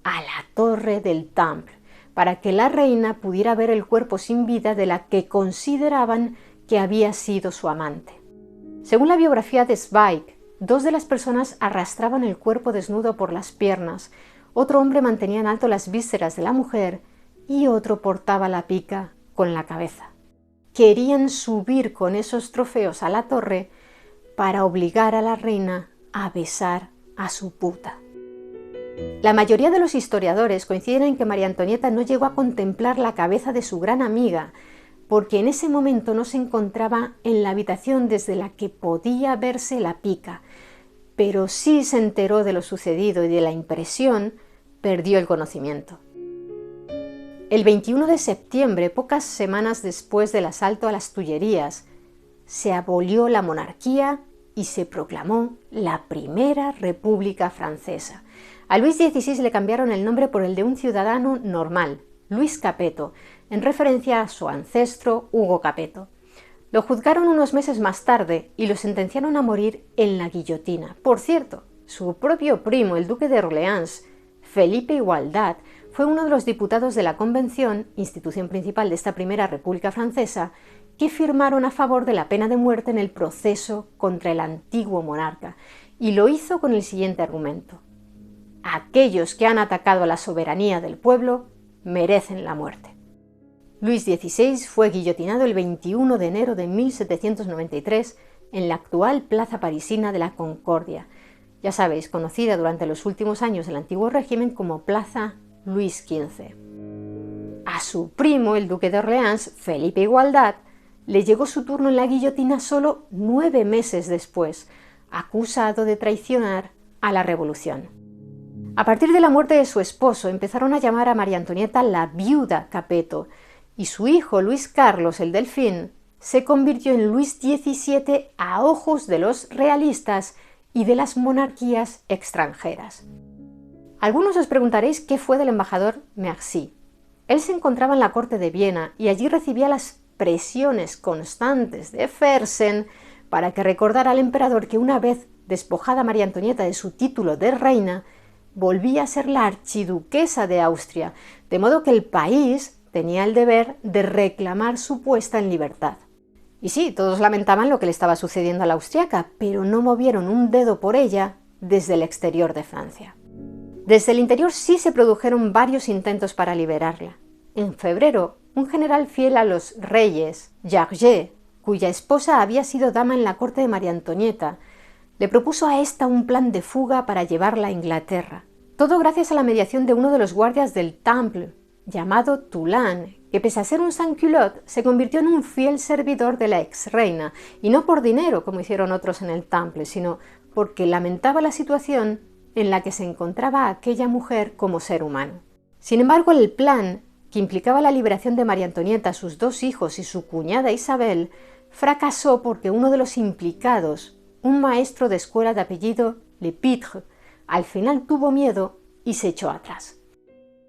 A la torre del Temple, para que la reina pudiera ver el cuerpo sin vida de la que consideraban que había sido su amante. Según la biografía de Zweig, dos de las personas arrastraban el cuerpo desnudo por las piernas, otro hombre mantenía en alto las vísceras de la mujer y otro portaba la pica con la cabeza. Querían subir con esos trofeos a la torre para obligar a la reina a besar a su puta. La mayoría de los historiadores coinciden en que María Antonieta no llegó a contemplar la cabeza de su gran amiga, porque en ese momento no se encontraba en la habitación desde la que podía verse la pica, pero sí se enteró de lo sucedido y de la impresión, perdió el conocimiento. El 21 de septiembre, pocas semanas después del asalto a las Tullerías, se abolió la monarquía y se proclamó la Primera República Francesa. A Luis XVI le cambiaron el nombre por el de un ciudadano normal, Luis Capeto, en referencia a su ancestro Hugo Capeto. Lo juzgaron unos meses más tarde y lo sentenciaron a morir en la guillotina. Por cierto, su propio primo, el duque de Orleans, Felipe Igualdad, fue uno de los diputados de la Convención, institución principal de esta Primera República Francesa, que firmaron a favor de la pena de muerte en el proceso contra el antiguo monarca, y lo hizo con el siguiente argumento: aquellos que han atacado a la soberanía del pueblo merecen la muerte. Luis XVI fue guillotinado el 21 de enero de 1793 en la actual plaza parisina de la Concordia, ya sabéis, conocida durante los últimos años del antiguo régimen como Plaza Luis XV. A su primo, el duque de Orleans, Felipe Igualdad, le llegó su turno en la guillotina solo 9 meses después, acusado de traicionar a la revolución. A partir de la muerte de su esposo, empezaron a llamar a María Antonieta la viuda Capeto, y su hijo Luis Carlos el Delfín se convirtió en Luis XVII a ojos de los realistas y de las monarquías extranjeras. Algunos os preguntaréis qué fue del embajador Mercy. Él se encontraba en la corte de Viena y allí recibía las presiones constantes de Fersen para que recordara al emperador que una vez despojada María Antonieta de su título de reina, volvía a ser la archiduquesa de Austria, de modo que el país tenía el deber de reclamar su puesta en libertad. Y sí, todos lamentaban lo que le estaba sucediendo a la austriaca, pero no movieron un dedo por ella desde el exterior de Francia. Desde el interior sí se produjeron varios intentos para liberarla. En febrero, un general fiel a los reyes, Jarget, cuya esposa había sido dama en la corte de María Antonieta, le propuso a esta un plan de fuga para llevarla a Inglaterra. Todo gracias a la mediación de uno de los guardias del Temple, llamado Toulane, que pese a ser un sans-culotte, se convirtió en un fiel servidor de la ex-reina, y no por dinero, como hicieron otros en el Temple, sino porque lamentaba la situación en la que se encontraba aquella mujer como ser humano. Sin embargo, el plan, que implicaba la liberación de María Antonieta, sus 2 hijos y su cuñada Isabel, fracasó porque uno de los implicados, un maestro de escuela de apellido Lepitre, al final tuvo miedo y se echó atrás.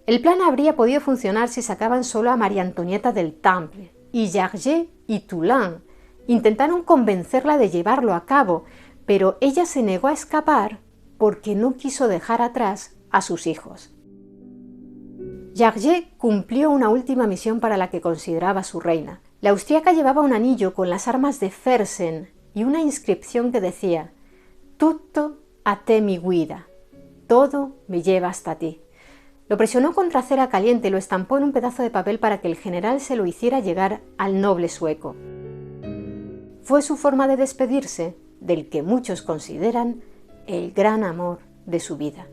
El plan habría podido funcionar si sacaban solo a María Antonieta del Temple, y Jarget y Toulane intentaron convencerla de llevarlo a cabo, pero ella se negó a escapar porque no quiso dejar atrás a sus hijos. Jarget cumplió una última misión para la que consideraba su reina. La austríaca llevaba un anillo con las armas de Fersen y una inscripción que decía: «Tutto a te mi guida», todo me lleva hasta ti. Lo presionó contra cera caliente y lo estampó en un pedazo de papel para que el general se lo hiciera llegar al noble sueco. Fue su forma de despedirse del que muchos consideran el gran amor de su vida.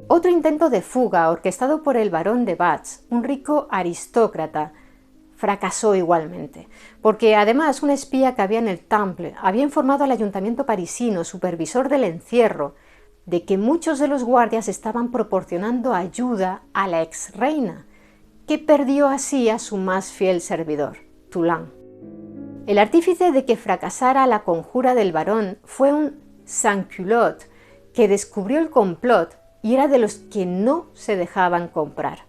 Otro intento de fuga, orquestado por el barón de Batz, un rico aristócrata, fracasó igualmente, porque además un espía que había en el Temple había informado al ayuntamiento parisino, supervisor del encierro, de que muchos de los guardias estaban proporcionando ayuda a la ex-reina, que perdió así a su más fiel servidor, Toulane. El artífice de que fracasara la conjura del barón fue un sans-culotte que descubrió el complot y era de los que no se dejaban comprar,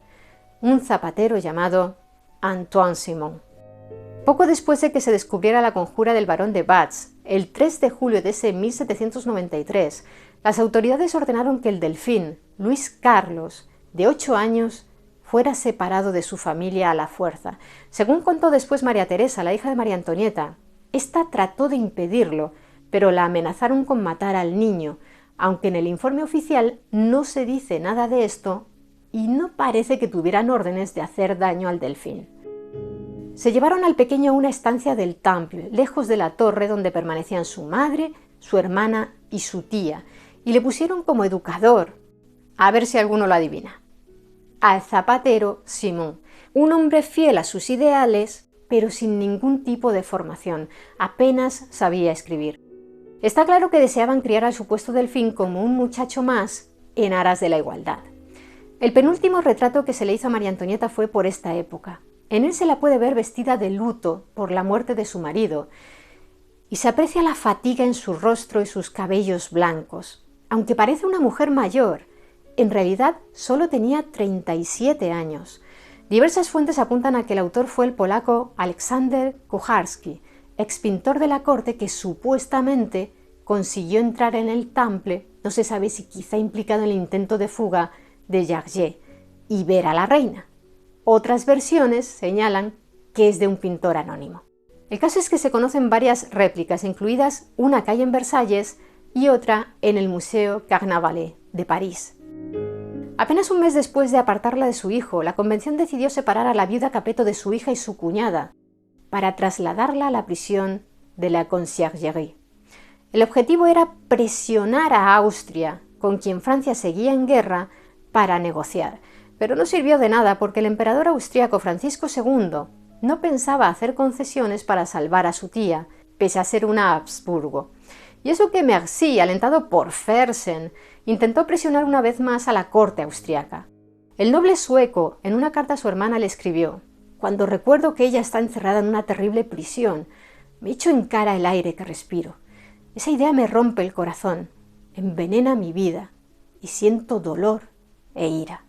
un zapatero llamado Antoine Simon. Poco después de que se descubriera la conjura del barón de Batz, el 3 de julio de ese 1793, las autoridades ordenaron que el delfín, Luis Carlos, de 8 años, fuera separado de su familia a la fuerza. Según contó después María Teresa, la hija de María Antonieta, esta trató de impedirlo, pero la amenazaron con matar al niño, aunque en el informe oficial no se dice nada de esto y no parece que tuvieran órdenes de hacer daño al delfín. Se llevaron al pequeño a una estancia del Temple, lejos de la torre donde permanecían su madre, su hermana y su tía, y le pusieron como educador, a ver si alguno lo adivina, al zapatero Simón, un hombre fiel a sus ideales, pero sin ningún tipo de formación, apenas sabía escribir. Está claro que deseaban criar al supuesto delfín como un muchacho más en aras de la igualdad. El penúltimo retrato que se le hizo a María Antonieta fue por esta época. En él se la puede ver vestida de luto por la muerte de su marido y se aprecia la fatiga en su rostro y sus cabellos blancos. Aunque parece una mujer mayor, en realidad solo tenía 37 años. Diversas fuentes apuntan a que el autor fue el polaco Aleksander Kucharski, expintor de la corte que supuestamente consiguió entrar en el Temple, no se sabe si quizá implicado en el intento de fuga de Jarget, y ver a la reina. Otras versiones señalan que es de un pintor anónimo. El caso es que se conocen varias réplicas, incluidas una que hay en Versalles y otra en el Museo Carnavalet de París. Apenas un mes después de apartarla de su hijo, la convención decidió separar a la viuda Capeto de su hija y su cuñada, para trasladarla a la prisión de la Conciergerie. El objetivo era presionar a Austria, con quien Francia seguía en guerra, para negociar, pero no sirvió de nada porque el emperador austriaco Francisco II no pensaba hacer concesiones para salvar a su tía, pese a ser una Habsburgo. Y eso que Mercy, alentado por Fersen, intentó presionar una vez más a la corte austriaca. El noble sueco, en una carta a su hermana, le escribió: «Cuando recuerdo que ella está encerrada en una terrible prisión, me echo en cara el aire que respiro. Esa idea me rompe el corazón, envenena mi vida y siento dolor e ira».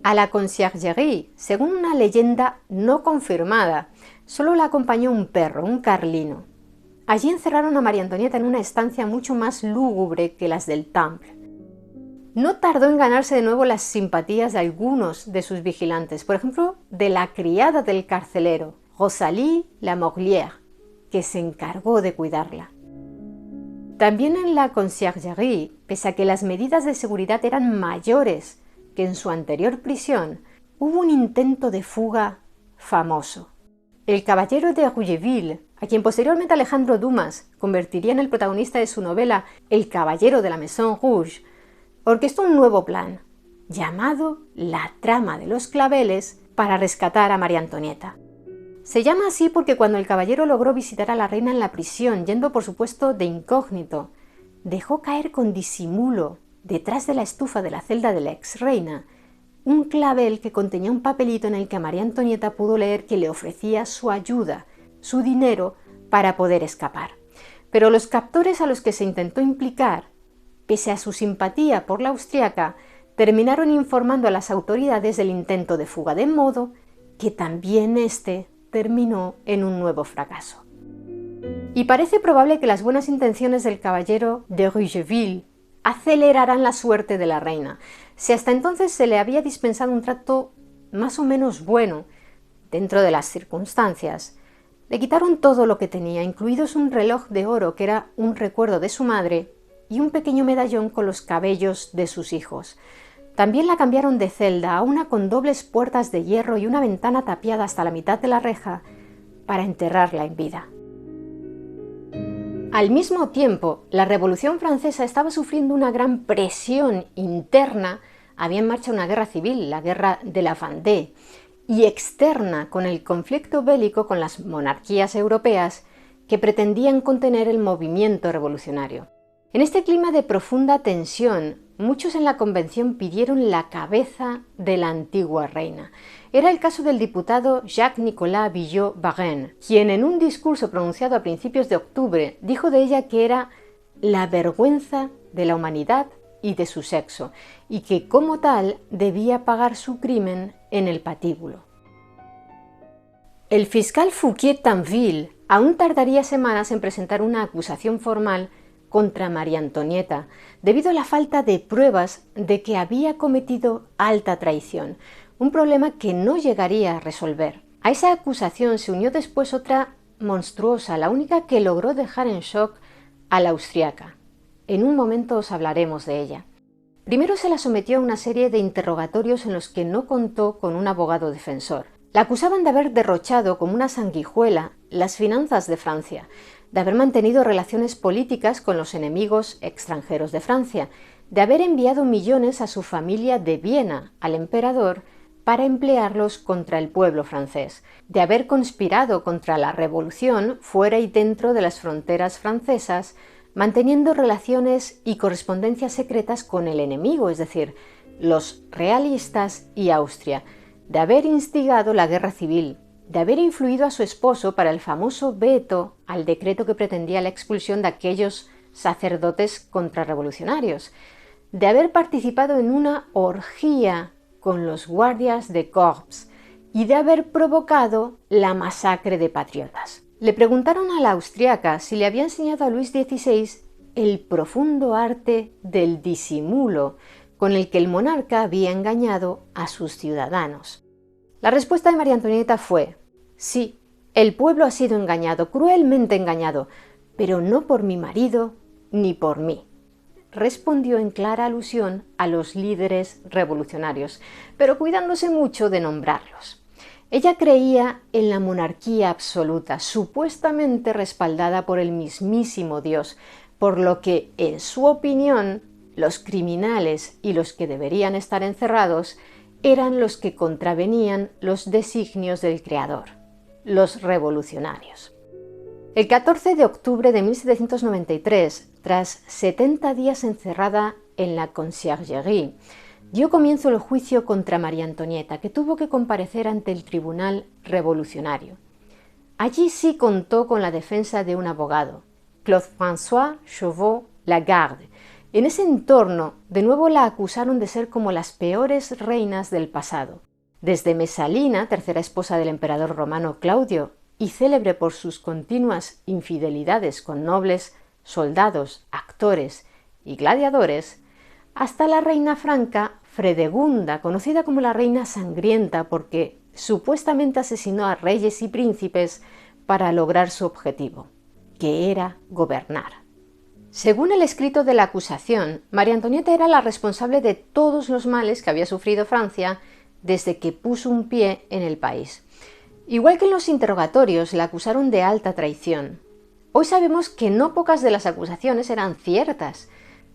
A la Conciergerie, según una leyenda no confirmada, solo la acompañó un perro, un carlino. Allí encerraron a María Antonieta en una estancia mucho más lúgubre que las del Temple. No tardó en ganarse de nuevo las simpatías de algunos de sus vigilantes, por ejemplo, de la criada del carcelero, Rosalie Lamorlière, que se encargó de cuidarla. También en la Conciergerie, pese a que las medidas de seguridad eran mayores que en su anterior prisión, hubo un intento de fuga famoso. El caballero de Roulleville, a quien posteriormente Alejandro Dumas convertiría en el protagonista de su novela El caballero de la Maison Rouge, orquestó un nuevo plan, llamado la trama de los claveles, para rescatar a María Antonieta. Se llama así porque cuando el caballero logró visitar a la reina en la prisión, yendo por supuesto de incógnito, dejó caer con disimulo, detrás de la estufa de la celda de la ex reina, un clavel que contenía un papelito en el que María Antonieta pudo leer que le ofrecía su ayuda, su dinero, para poder escapar. Pero los captores a los que se intentó implicar, pese a su simpatía por la austriaca, terminaron informando a las autoridades del intento de fuga, de modo que también este terminó en un nuevo fracaso. Y parece probable que las buenas intenciones del caballero de Roulleville acelerarán la suerte de la reina. Si hasta entonces se le había dispensado un trato más o menos bueno, dentro de las circunstancias, le quitaron todo lo que tenía, incluidos un reloj de oro que era un recuerdo de su madre y un pequeño medallón con los cabellos de sus hijos. También la cambiaron de celda a una con dobles puertas de hierro y una ventana tapiada hasta la mitad de la reja para enterrarla en vida. Al mismo tiempo, la Revolución Francesa estaba sufriendo una gran presión interna, había en marcha una guerra civil, la guerra de la Vendée, y externa con el conflicto bélico con las monarquías europeas que pretendían contener el movimiento revolucionario. En este clima de profunda tensión, muchos en la convención pidieron la cabeza de la antigua reina. Era el caso del diputado Jacques-Nicolas Bigot-Varenne, quien en un discurso pronunciado a principios de octubre dijo de ella que era la vergüenza de la humanidad y de su sexo, y que como tal debía pagar su crimen en el patíbulo. El fiscal Fouquier-Tinville aún tardaría semanas en presentar una acusación formal contra María Antonieta, debido a la falta de pruebas de que había cometido alta traición, un problema que no llegaría a resolver. A esa acusación se unió después otra monstruosa, la única que logró dejar en shock a la austriaca. En un momento os hablaremos de ella. Primero se la sometió a una serie de interrogatorios en los que no contó con un abogado defensor. La acusaban de haber derrochado como una sanguijuela las finanzas de Francia, de haber mantenido relaciones políticas con los enemigos extranjeros de Francia, de haber enviado millones a su familia de Viena, al emperador, para emplearlos contra el pueblo francés, de haber conspirado contra la revolución fuera y dentro de las fronteras francesas, manteniendo relaciones y correspondencias secretas con el enemigo, es decir, los realistas y Austria, de haber instigado la guerra civil, de haber influido a su esposo para el famoso veto al decreto que pretendía la expulsión de aquellos sacerdotes contrarrevolucionarios, de haber participado en una orgía con los guardias de corps y de haber provocado la masacre de patriotas. Le preguntaron a la austriaca si le había enseñado a Luis XVI el profundo arte del disimulo con el que el monarca había engañado a sus ciudadanos. La respuesta de María Antonieta fue: sí, el pueblo ha sido engañado, cruelmente engañado, pero no por mi marido ni por mí. Respondió en clara alusión a los líderes revolucionarios, pero cuidándose mucho de nombrarlos. Ella creía en la monarquía absoluta, supuestamente respaldada por el mismísimo Dios, por lo que, en su opinión, los criminales y los que deberían estar encerrados eran los que contravenían los designios del Creador, los revolucionarios. El 14 de octubre de 1793, tras 70 días encerrada en la Conciergerie, dio comienzo el juicio contra María Antonieta, que tuvo que comparecer ante el tribunal revolucionario. Allí sí contó con la defensa de un abogado, Claude-François Chauveau-Lagarde. En ese entorno, de nuevo la acusaron de ser como las peores reinas del pasado. Desde Mesalina, tercera esposa del emperador romano Claudio, y célebre por sus continuas infidelidades con nobles, soldados, actores y gladiadores, hasta la reina franca Fredegunda, conocida como la reina sangrienta porque supuestamente asesinó a reyes y príncipes para lograr su objetivo, que era gobernar. Según el escrito de la acusación, María Antonieta era la responsable de todos los males que había sufrido Francia desde que puso un pie en el país. Igual que en los interrogatorios, la acusaron de alta traición. Hoy sabemos que no pocas de las acusaciones eran ciertas.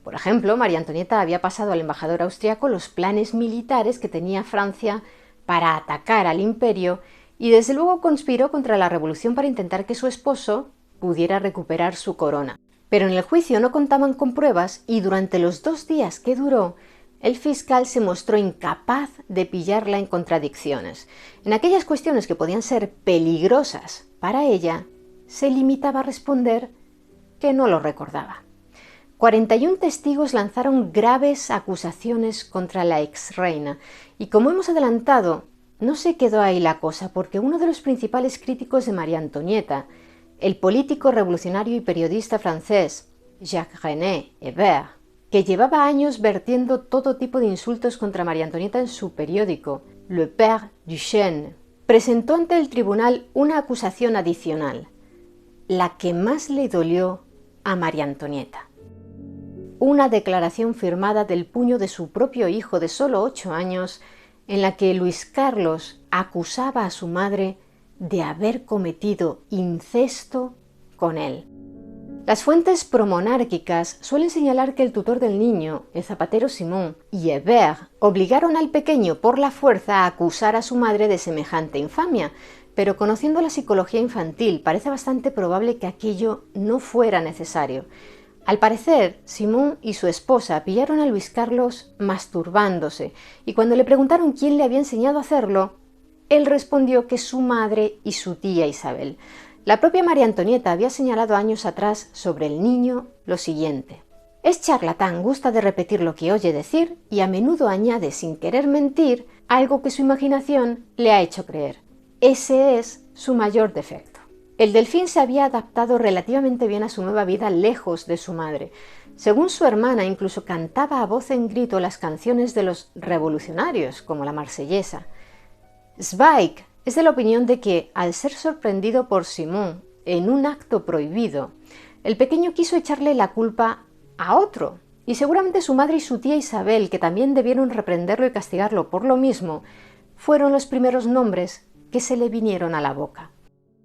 Por ejemplo, María Antonieta había pasado al embajador austriaco los planes militares que tenía Francia para atacar al imperio y desde luego conspiró contra la revolución para intentar que su esposo pudiera recuperar su corona. Pero en el juicio no contaban con pruebas y durante los 2 días que duró, el fiscal se mostró incapaz de pillarla en contradicciones. En aquellas cuestiones que podían ser peligrosas para ella, se limitaba a responder que no lo recordaba. 41 testigos lanzaron graves acusaciones contra la exreina y, como hemos adelantado, no se quedó ahí la cosa, porque uno de los principales críticos de María Antonieta, el político revolucionario y periodista francés Jacques-René Hébert, que llevaba años vertiendo todo tipo de insultos contra María Antonieta en su periódico, Le Père Duchesne, presentó ante el tribunal una acusación adicional, la que más le dolió a María Antonieta. Una declaración firmada del puño de su propio hijo de solo 8 años, en la que Luis Carlos acusaba a su madre de haber cometido incesto con él. Las fuentes promonárquicas suelen señalar que el tutor del niño, el zapatero Simón, y Hébert obligaron al pequeño por la fuerza a acusar a su madre de semejante infamia, pero conociendo la psicología infantil parece bastante probable que aquello no fuera necesario. Al parecer, Simón y su esposa pillaron a Luis Carlos masturbándose, y cuando le preguntaron quién le había enseñado a hacerlo, él respondió que su madre y su tía Isabel. La propia María Antonieta había señalado años atrás sobre el niño lo siguiente: es charlatán, gusta de repetir lo que oye decir y a menudo añade sin querer mentir algo que su imaginación le ha hecho creer. Ese es su mayor defecto. El delfín se había adaptado relativamente bien a su nueva vida lejos de su madre. Según su hermana, incluso cantaba a voz en grito las canciones de los revolucionarios, como la Marsellesa. Zweig es de la opinión de que, al ser sorprendido por Simón en un acto prohibido, el pequeño quiso echarle la culpa a otro, y seguramente su madre y su tía Isabel, que también debieron reprenderlo y castigarlo por lo mismo, fueron los primeros nombres que se le vinieron a la boca.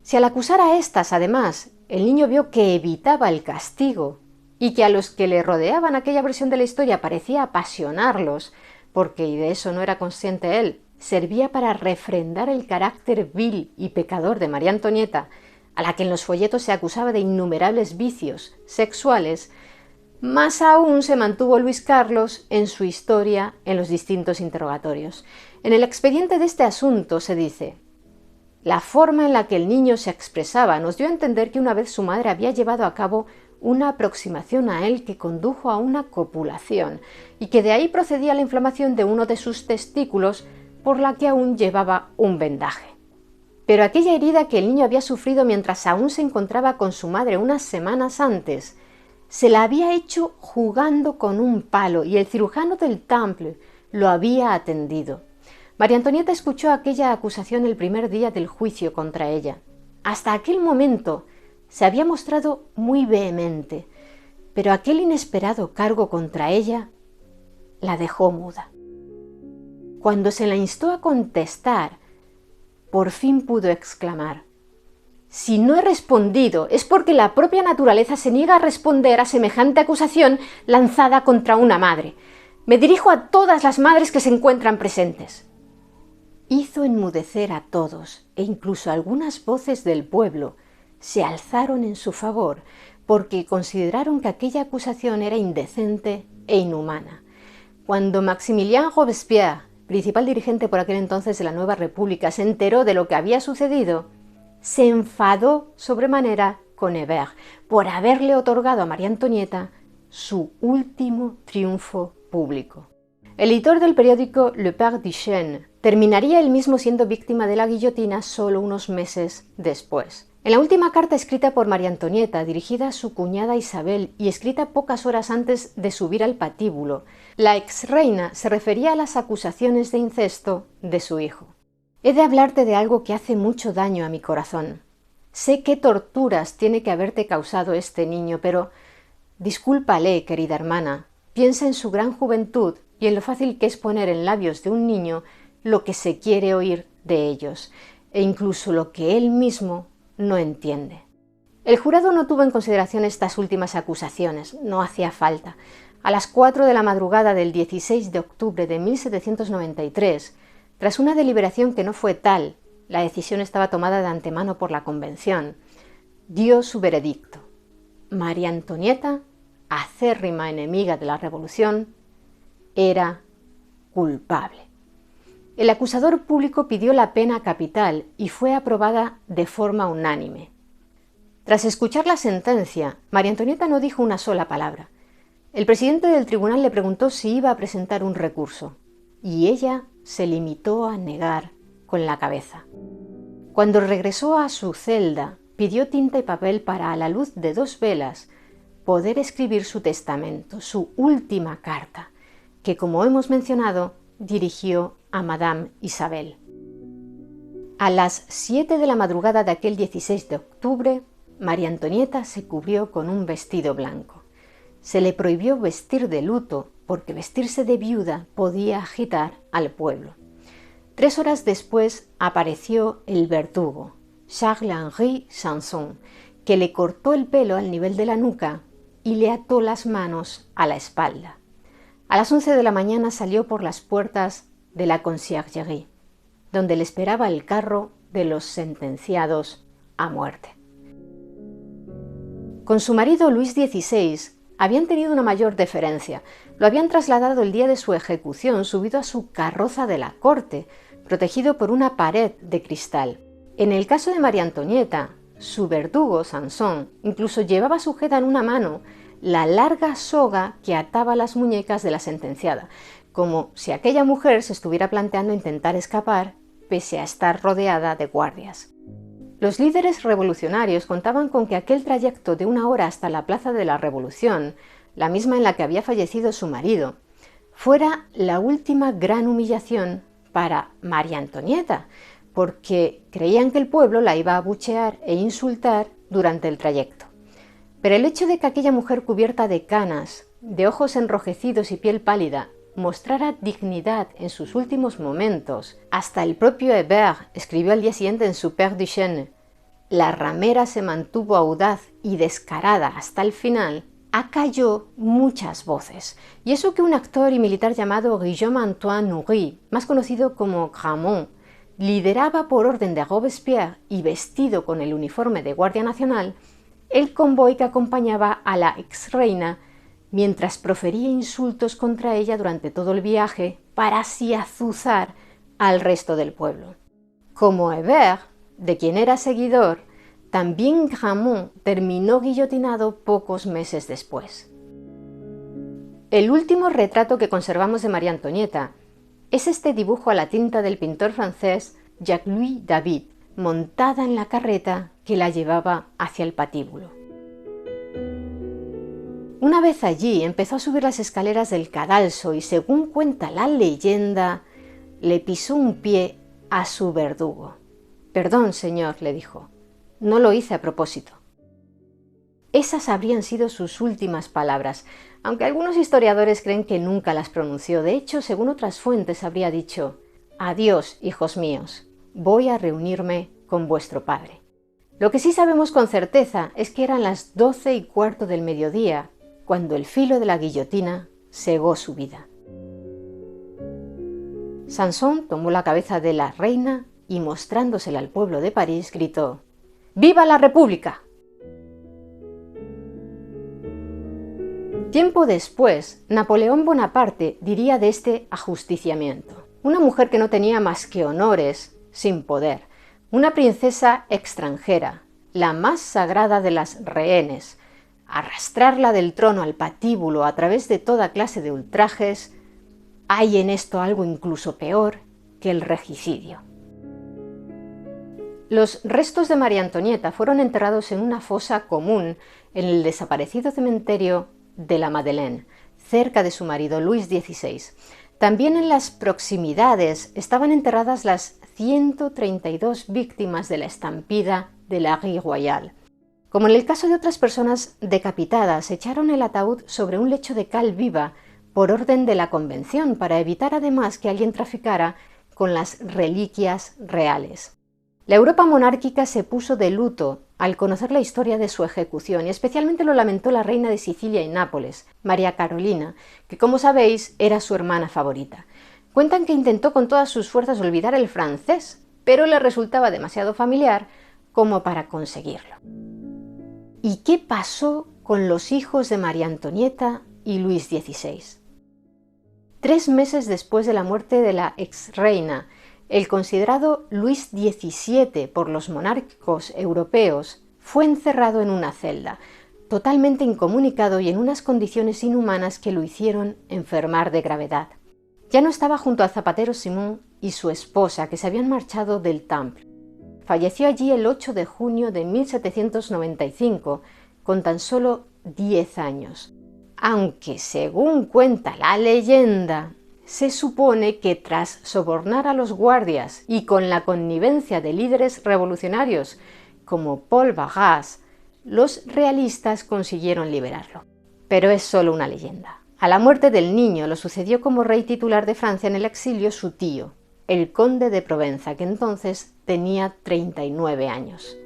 Si al acusar a estas, además, el niño vio que evitaba el castigo y que a los que le rodeaban aquella versión de la historia parecía apasionarlos, porque, y de eso no era consciente él, servía para refrendar el carácter vil y pecador de María Antonieta, a la que en los folletos se acusaba de innumerables vicios sexuales, más aún se mantuvo Luis Carlos en su historia en los distintos interrogatorios. En el expediente de este asunto se dice: la forma en la que el niño se expresaba nos dio a entender que una vez su madre había llevado a cabo una aproximación a él que condujo a una copulación y que de ahí procedía la inflamación de uno de sus testículos por la que aún llevaba un vendaje. Pero aquella herida que el niño había sufrido mientras aún se encontraba con su madre unas semanas antes, se la había hecho jugando con un palo y el cirujano del Temple lo había atendido. María Antonieta escuchó aquella acusación el primer día del juicio contra ella. Hasta aquel momento se había mostrado muy vehemente, pero aquel inesperado cargo contra ella la dejó muda. Cuando se la instó a contestar, por fin pudo exclamar: si no he respondido es porque la propia naturaleza se niega a responder a semejante acusación lanzada contra una madre. Me dirijo a todas las madres que se encuentran presentes. Hizo enmudecer a todos, e incluso algunas voces del pueblo se alzaron en su favor, porque consideraron que aquella acusación era indecente e inhumana. Cuando Maximilien Robespierre, principal dirigente por aquel entonces de la Nueva República, se enteró de lo que había sucedido, se enfadó sobremanera con Hébert por haberle otorgado a María Antonieta su último triunfo público. El editor del periódico Le Père Duchesne terminaría él mismo siendo víctima de la guillotina solo unos meses después. En la última carta escrita por María Antonieta, dirigida a su cuñada Isabel y escrita pocas horas antes de subir al patíbulo, la exreina se refería a las acusaciones de incesto de su hijo. He de hablarte de algo que hace mucho daño a mi corazón. Sé qué torturas tiene que haberte causado este niño, pero discúlpale, querida hermana. Piensa en su gran juventud y en lo fácil que es poner en labios de un niño lo que se quiere oír de ellos, e incluso lo que él mismo no entiende. El jurado no tuvo en consideración estas últimas acusaciones, no hacía falta. A las 4 de la madrugada del 16 de octubre de 1793, tras una deliberación que no fue tal, la decisión estaba tomada de antemano por la Convención, dio su veredicto. María Antonieta, acérrima enemiga de la Revolución, era culpable. El acusador público pidió la pena capital y fue aprobada de forma unánime. Tras escuchar la sentencia, María Antonieta no dijo una sola palabra. El presidente del tribunal le preguntó si iba a presentar un recurso, y ella se limitó a negar con la cabeza. Cuando regresó a su celda, pidió tinta y papel para, a la luz de 2 velas, poder escribir su testamento, su última carta, que, como hemos mencionado, dirigió a Madame Isabel. A las 7 de la madrugada de aquel 16 de octubre, María Antonieta se cubrió con un vestido blanco. Se le prohibió vestir de luto porque vestirse de viuda podía agitar al pueblo. 3 horas después apareció el verdugo, Charles-Henri Sanson, que le cortó el pelo al nivel de la nuca y le ató las manos a la espalda. A las 11 de la mañana salió por las puertas de la Conciergerie, donde le esperaba el carro de los sentenciados a muerte. Con su marido Luis XVI habían tenido una mayor deferencia. Lo habían trasladado el día de su ejecución subido a su carroza de la corte, protegido por una pared de cristal. En el caso de María Antonieta, su verdugo, Sanson, incluso llevaba sujeta en una mano la larga soga que ataba las muñecas de la sentenciada, como si aquella mujer se estuviera planteando intentar escapar pese a estar rodeada de guardias. Los líderes revolucionarios contaban con que aquel trayecto de 1 hora hasta la Plaza de la Revolución, la misma en la que había fallecido su marido, fuera la última gran humillación para María Antonieta, porque creían que el pueblo la iba a abuchear e insultar durante el trayecto. Pero el hecho de que aquella mujer cubierta de canas, de ojos enrojecidos y piel pálida, mostrara dignidad en sus últimos momentos, hasta el propio Hébert escribió al día siguiente en su Père Duchesne: la ramera se mantuvo audaz y descarada hasta el final, acalló muchas voces. Y eso que un actor y militar llamado Guillaume Antoine Noury, más conocido como Gramont, lideraba por orden de Robespierre y vestido con el uniforme de Guardia Nacional, el convoy que acompañaba a la exreina mientras profería insultos contra ella durante todo el viaje para así azuzar al resto del pueblo. Como Hébert, de quien era seguidor, también Gramont terminó guillotinado pocos meses después. El último retrato que conservamos de María Antonieta es este dibujo a la tinta del pintor francés Jacques-Louis David, montada en la carreta que la llevaba hacia el patíbulo. Una vez allí empezó a subir las escaleras del cadalso y, según cuenta la leyenda, le pisó un pie a su verdugo. «Perdón, señor», le dijo, «no lo hice a propósito». Esas habrían sido sus últimas palabras, aunque algunos historiadores creen que nunca las pronunció. De hecho, según otras fuentes, habría dicho: «Adiós, hijos míos, voy a reunirme con vuestro padre». Lo que sí sabemos con certeza es que eran las 12:15 del mediodía, cuando el filo de la guillotina cegó su vida. Sanson tomó la cabeza de la reina y, mostrándosela al pueblo de París, gritó: «¡Viva la República!». Tiempo después, Napoleón Bonaparte diría de este ajusticiamiento: una mujer que no tenía más que honores, sin poder, una princesa extranjera, la más sagrada de las rehenes, arrastrarla del trono al patíbulo a través de toda clase de ultrajes, hay en esto algo incluso peor que el regicidio. Los restos de María Antonieta fueron enterrados en una fosa común en el desaparecido cementerio de la Madeleine, cerca de su marido Luis XVI. También en las proximidades estaban enterradas las 132 víctimas de la estampida de la Rue Royale. Como en el caso de otras personas decapitadas, echaron el ataúd sobre un lecho de cal viva por orden de la Convención, para evitar además que alguien traficara con las reliquias reales. La Europa monárquica se puso de luto al conocer la historia de su ejecución, y especialmente lo lamentó la reina de Sicilia y Nápoles, María Carolina, que, como sabéis, era su hermana favorita. Cuentan que intentó con todas sus fuerzas olvidar el francés, pero le resultaba demasiado familiar como para conseguirlo. ¿Y qué pasó con los hijos de María Antonieta y Luis XVI? 3 meses después de la muerte de la exreina, el considerado Luis XVII por los monárquicos europeos fue encerrado en una celda, totalmente incomunicado y en unas condiciones inhumanas que lo hicieron enfermar de gravedad. Ya no estaba junto al zapatero Simón y su esposa, que se habían marchado del Temple. Falleció allí el 8 de junio de 1795, con tan solo 10 años. Aunque, según cuenta la leyenda, se supone que tras sobornar a los guardias y con la connivencia de líderes revolucionarios como Paul Barras, los realistas consiguieron liberarlo. Pero es solo una leyenda. A la muerte del niño lo sucedió como rey titular de Francia en el exilio su tío, el conde de Provenza, que entonces tenía 39 años.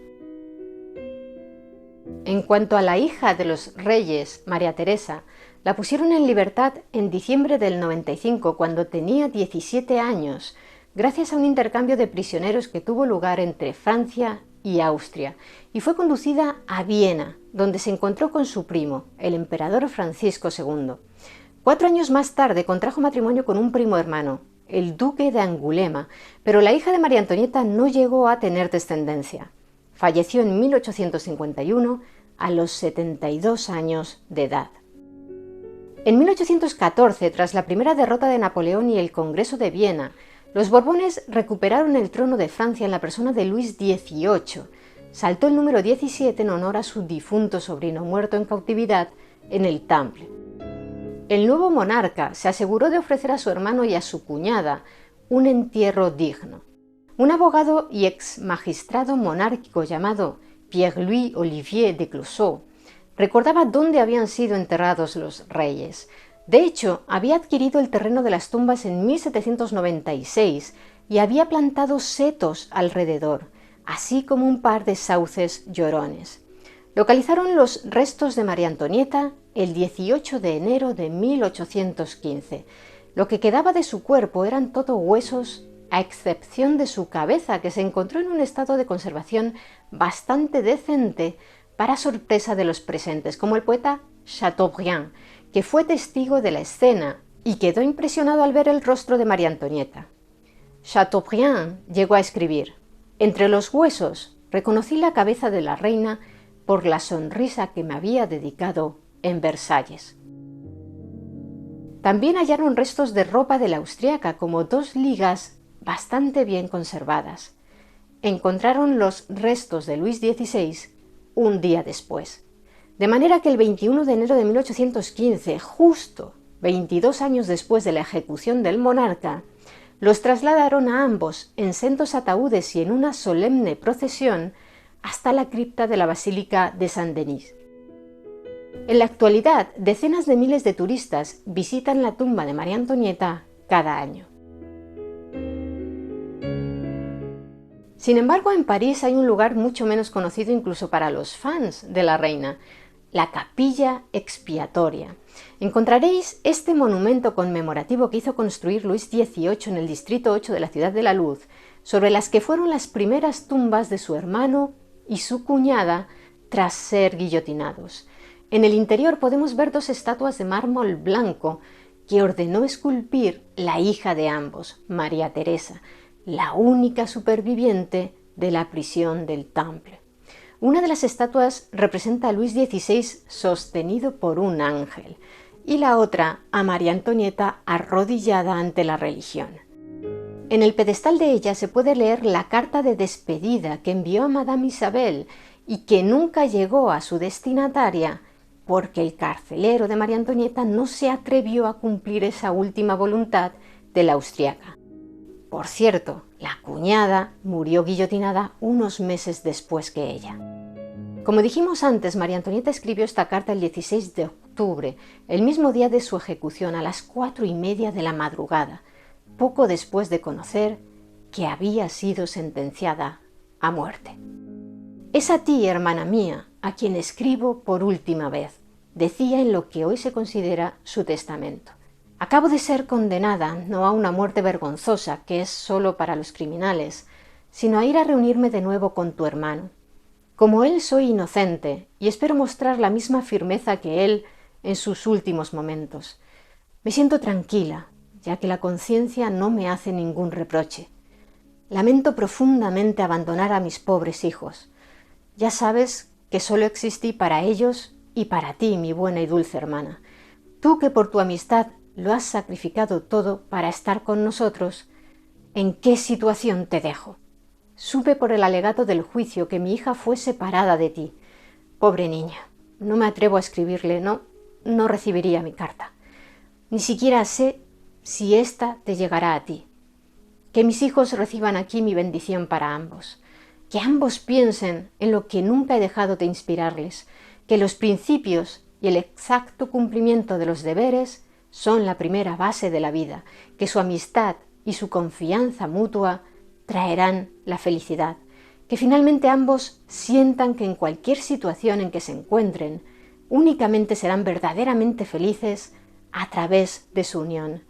En cuanto a la hija de los reyes, María Teresa, la pusieron en libertad en diciembre del 95, cuando tenía 17 años, gracias a un intercambio de prisioneros que tuvo lugar entre Francia y Austria, y fue conducida a Viena, donde se encontró con su primo, el emperador Francisco II. 4 años más tarde contrajo matrimonio con un primo hermano, el duque de Angulema, pero la hija de María Antonieta no llegó a tener descendencia. Falleció en 1851 a los 72 años de edad. En 1814, tras la primera derrota de Napoleón y el Congreso de Viena, Los Borbones recuperaron el trono de Francia en la persona de Luis XVIII. Saltó el número 17 en honor a su difunto sobrino muerto en cautividad en el Temple. El nuevo monarca se aseguró de ofrecer a su hermano y a su cuñada un entierro digno. Un abogado y ex magistrado monárquico llamado Pierre-Louis Olivier de Clouzot recordaba dónde habían sido enterrados los reyes. De hecho, había adquirido el terreno de las tumbas en 1796 y había plantado setos alrededor, así como un par de sauces llorones. Localizaron los restos de María Antonieta el 18 de enero de 1815. Lo que quedaba de su cuerpo eran todo huesos, a excepción de su cabeza, que se encontró en un estado de conservación bastante decente para sorpresa de los presentes, como el poeta Chateaubriand, que fue testigo de la escena y quedó impresionado al ver el rostro de María Antonieta. Chateaubriand llegó a escribir: «Entre los huesos reconocí la cabeza de la reina por la sonrisa que me había dedicado en Versalles». También hallaron restos de ropa de la austriaca, como 2 ligas bastante bien conservadas. Encontraron los restos de Luis XVI un día después. De manera que el 21 de enero de 1815, justo 22 años después de la ejecución del monarca, los trasladaron a ambos en sendos ataúdes y en una solemne procesión hasta la cripta de la Basílica de Saint-Denis. En la actualidad, decenas de miles de turistas visitan la tumba de María Antonieta cada año. Sin embargo, en París hay un lugar mucho menos conocido incluso para los fans de la reina: la Capilla Expiatoria. Encontraréis este monumento conmemorativo que hizo construir Luis XVIII en el distrito 8 de la Ciudad de la Luz, sobre las que fueron las primeras tumbas de su hermano y su cuñada tras ser guillotinados. En el interior podemos ver 2 estatuas de mármol blanco que ordenó esculpir la hija de ambos, María Teresa, la única superviviente de la prisión del Temple. Una de las estatuas representa a Luis XVI sostenido por un ángel y la otra a María Antonieta arrodillada ante la religión. En el pedestal de ella se puede leer la carta de despedida que envió a Madame Isabel y que nunca llegó a su destinataria porque el carcelero de María Antonieta no se atrevió a cumplir esa última voluntad de la austriaca. Por cierto, la cuñada murió guillotinada unos meses después que ella. Como dijimos antes, María Antonieta escribió esta carta el 16 de octubre, el mismo día de su ejecución, a las 4:30 de la madrugada, poco después de conocer que había sido sentenciada a muerte. «Es a ti, hermana mía, a quien escribo por última vez», decía en lo que hoy se considera su testamento. «Acabo de ser condenada no a una muerte vergonzosa, que es solo para los criminales, sino a ir a reunirme de nuevo con tu hermano. Como él soy inocente y espero mostrar la misma firmeza que él en sus últimos momentos. Me siento tranquila, ya que la conciencia no me hace ningún reproche. Lamento profundamente abandonar a mis pobres hijos. Ya sabes que solo existí para ellos y para ti, mi buena y dulce hermana. Tú que por tu amistad lo has sacrificado todo para estar con nosotros, ¿en qué situación te dejo? Supe por el alegato del juicio que mi hija fue separada de ti. Pobre niña, no me atrevo a escribirle, no recibiría mi carta. Ni siquiera sé si ésta te llegará a ti. Que mis hijos reciban aquí mi bendición para ambos. Que ambos piensen en lo que nunca he dejado de inspirarles, que los principios y el exacto cumplimiento de los deberes son la primera base de la vida, que su amistad y su confianza mutua traerán la felicidad, que finalmente ambos sientan que en cualquier situación en que se encuentren, únicamente serán verdaderamente felices a través de su unión.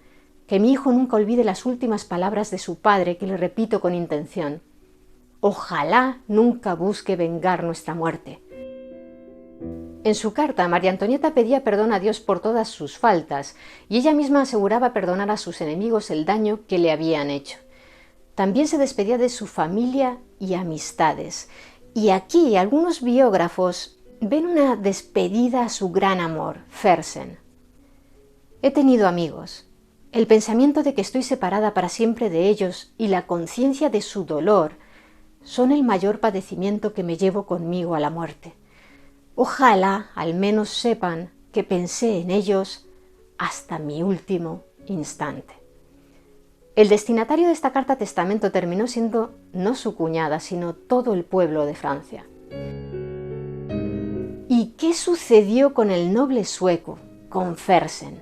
Que mi hijo nunca olvide las últimas palabras de su padre, que le repito con intención: ojalá nunca busque vengar nuestra muerte. En su carta, María Antonieta pedía perdón a Dios por todas sus faltas y ella misma aseguraba perdonar a sus enemigos el daño que le habían hecho. También se despedía de su familia y amistades. Y aquí algunos biógrafos ven una despedida a su gran amor, Fersen. He tenido amigos, El pensamiento de que estoy separada para siempre de ellos y la conciencia de su dolor son el mayor padecimiento que me llevo conmigo a la muerte. Ojalá al menos sepan que pensé en ellos hasta mi último instante. El destinatario de esta carta testamento terminó siendo no su cuñada, sino todo el pueblo de Francia. ¿Y qué sucedió con el noble sueco, con Fersen?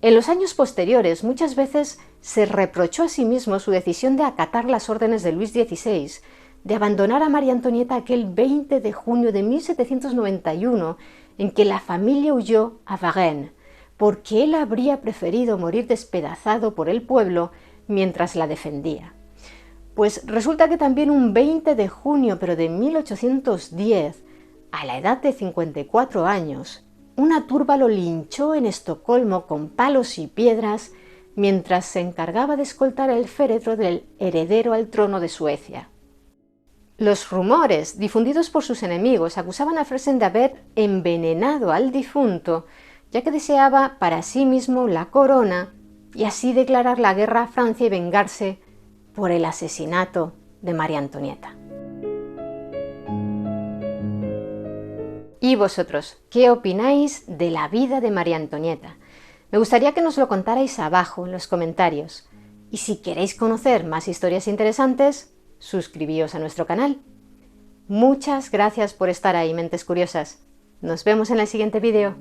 En los años posteriores muchas veces se reprochó a sí mismo su decisión de acatar las órdenes de Luis XVI, de abandonar a María Antonieta aquel 20 de junio de 1791 en que la familia huyó a Varennes, porque él habría preferido morir despedazado por el pueblo mientras la defendía. Pues resulta que también un 20 de junio, pero de 1810, a la edad de 54 años, una turba lo linchó en Estocolmo con palos y piedras mientras se encargaba de escoltar el féretro del heredero al trono de Suecia. Los rumores difundidos por sus enemigos acusaban a Fersen de haber envenenado al difunto, ya que deseaba para sí mismo la corona y así declarar la guerra a Francia y vengarse por el asesinato de María Antonieta. ¿Y vosotros, qué opináis de la vida de María Antonieta? Me gustaría que nos lo contarais abajo en los comentarios. Y si queréis conocer más historias interesantes, suscribíos a nuestro canal. Muchas gracias por estar ahí, mentes curiosas. Nos vemos en el siguiente vídeo.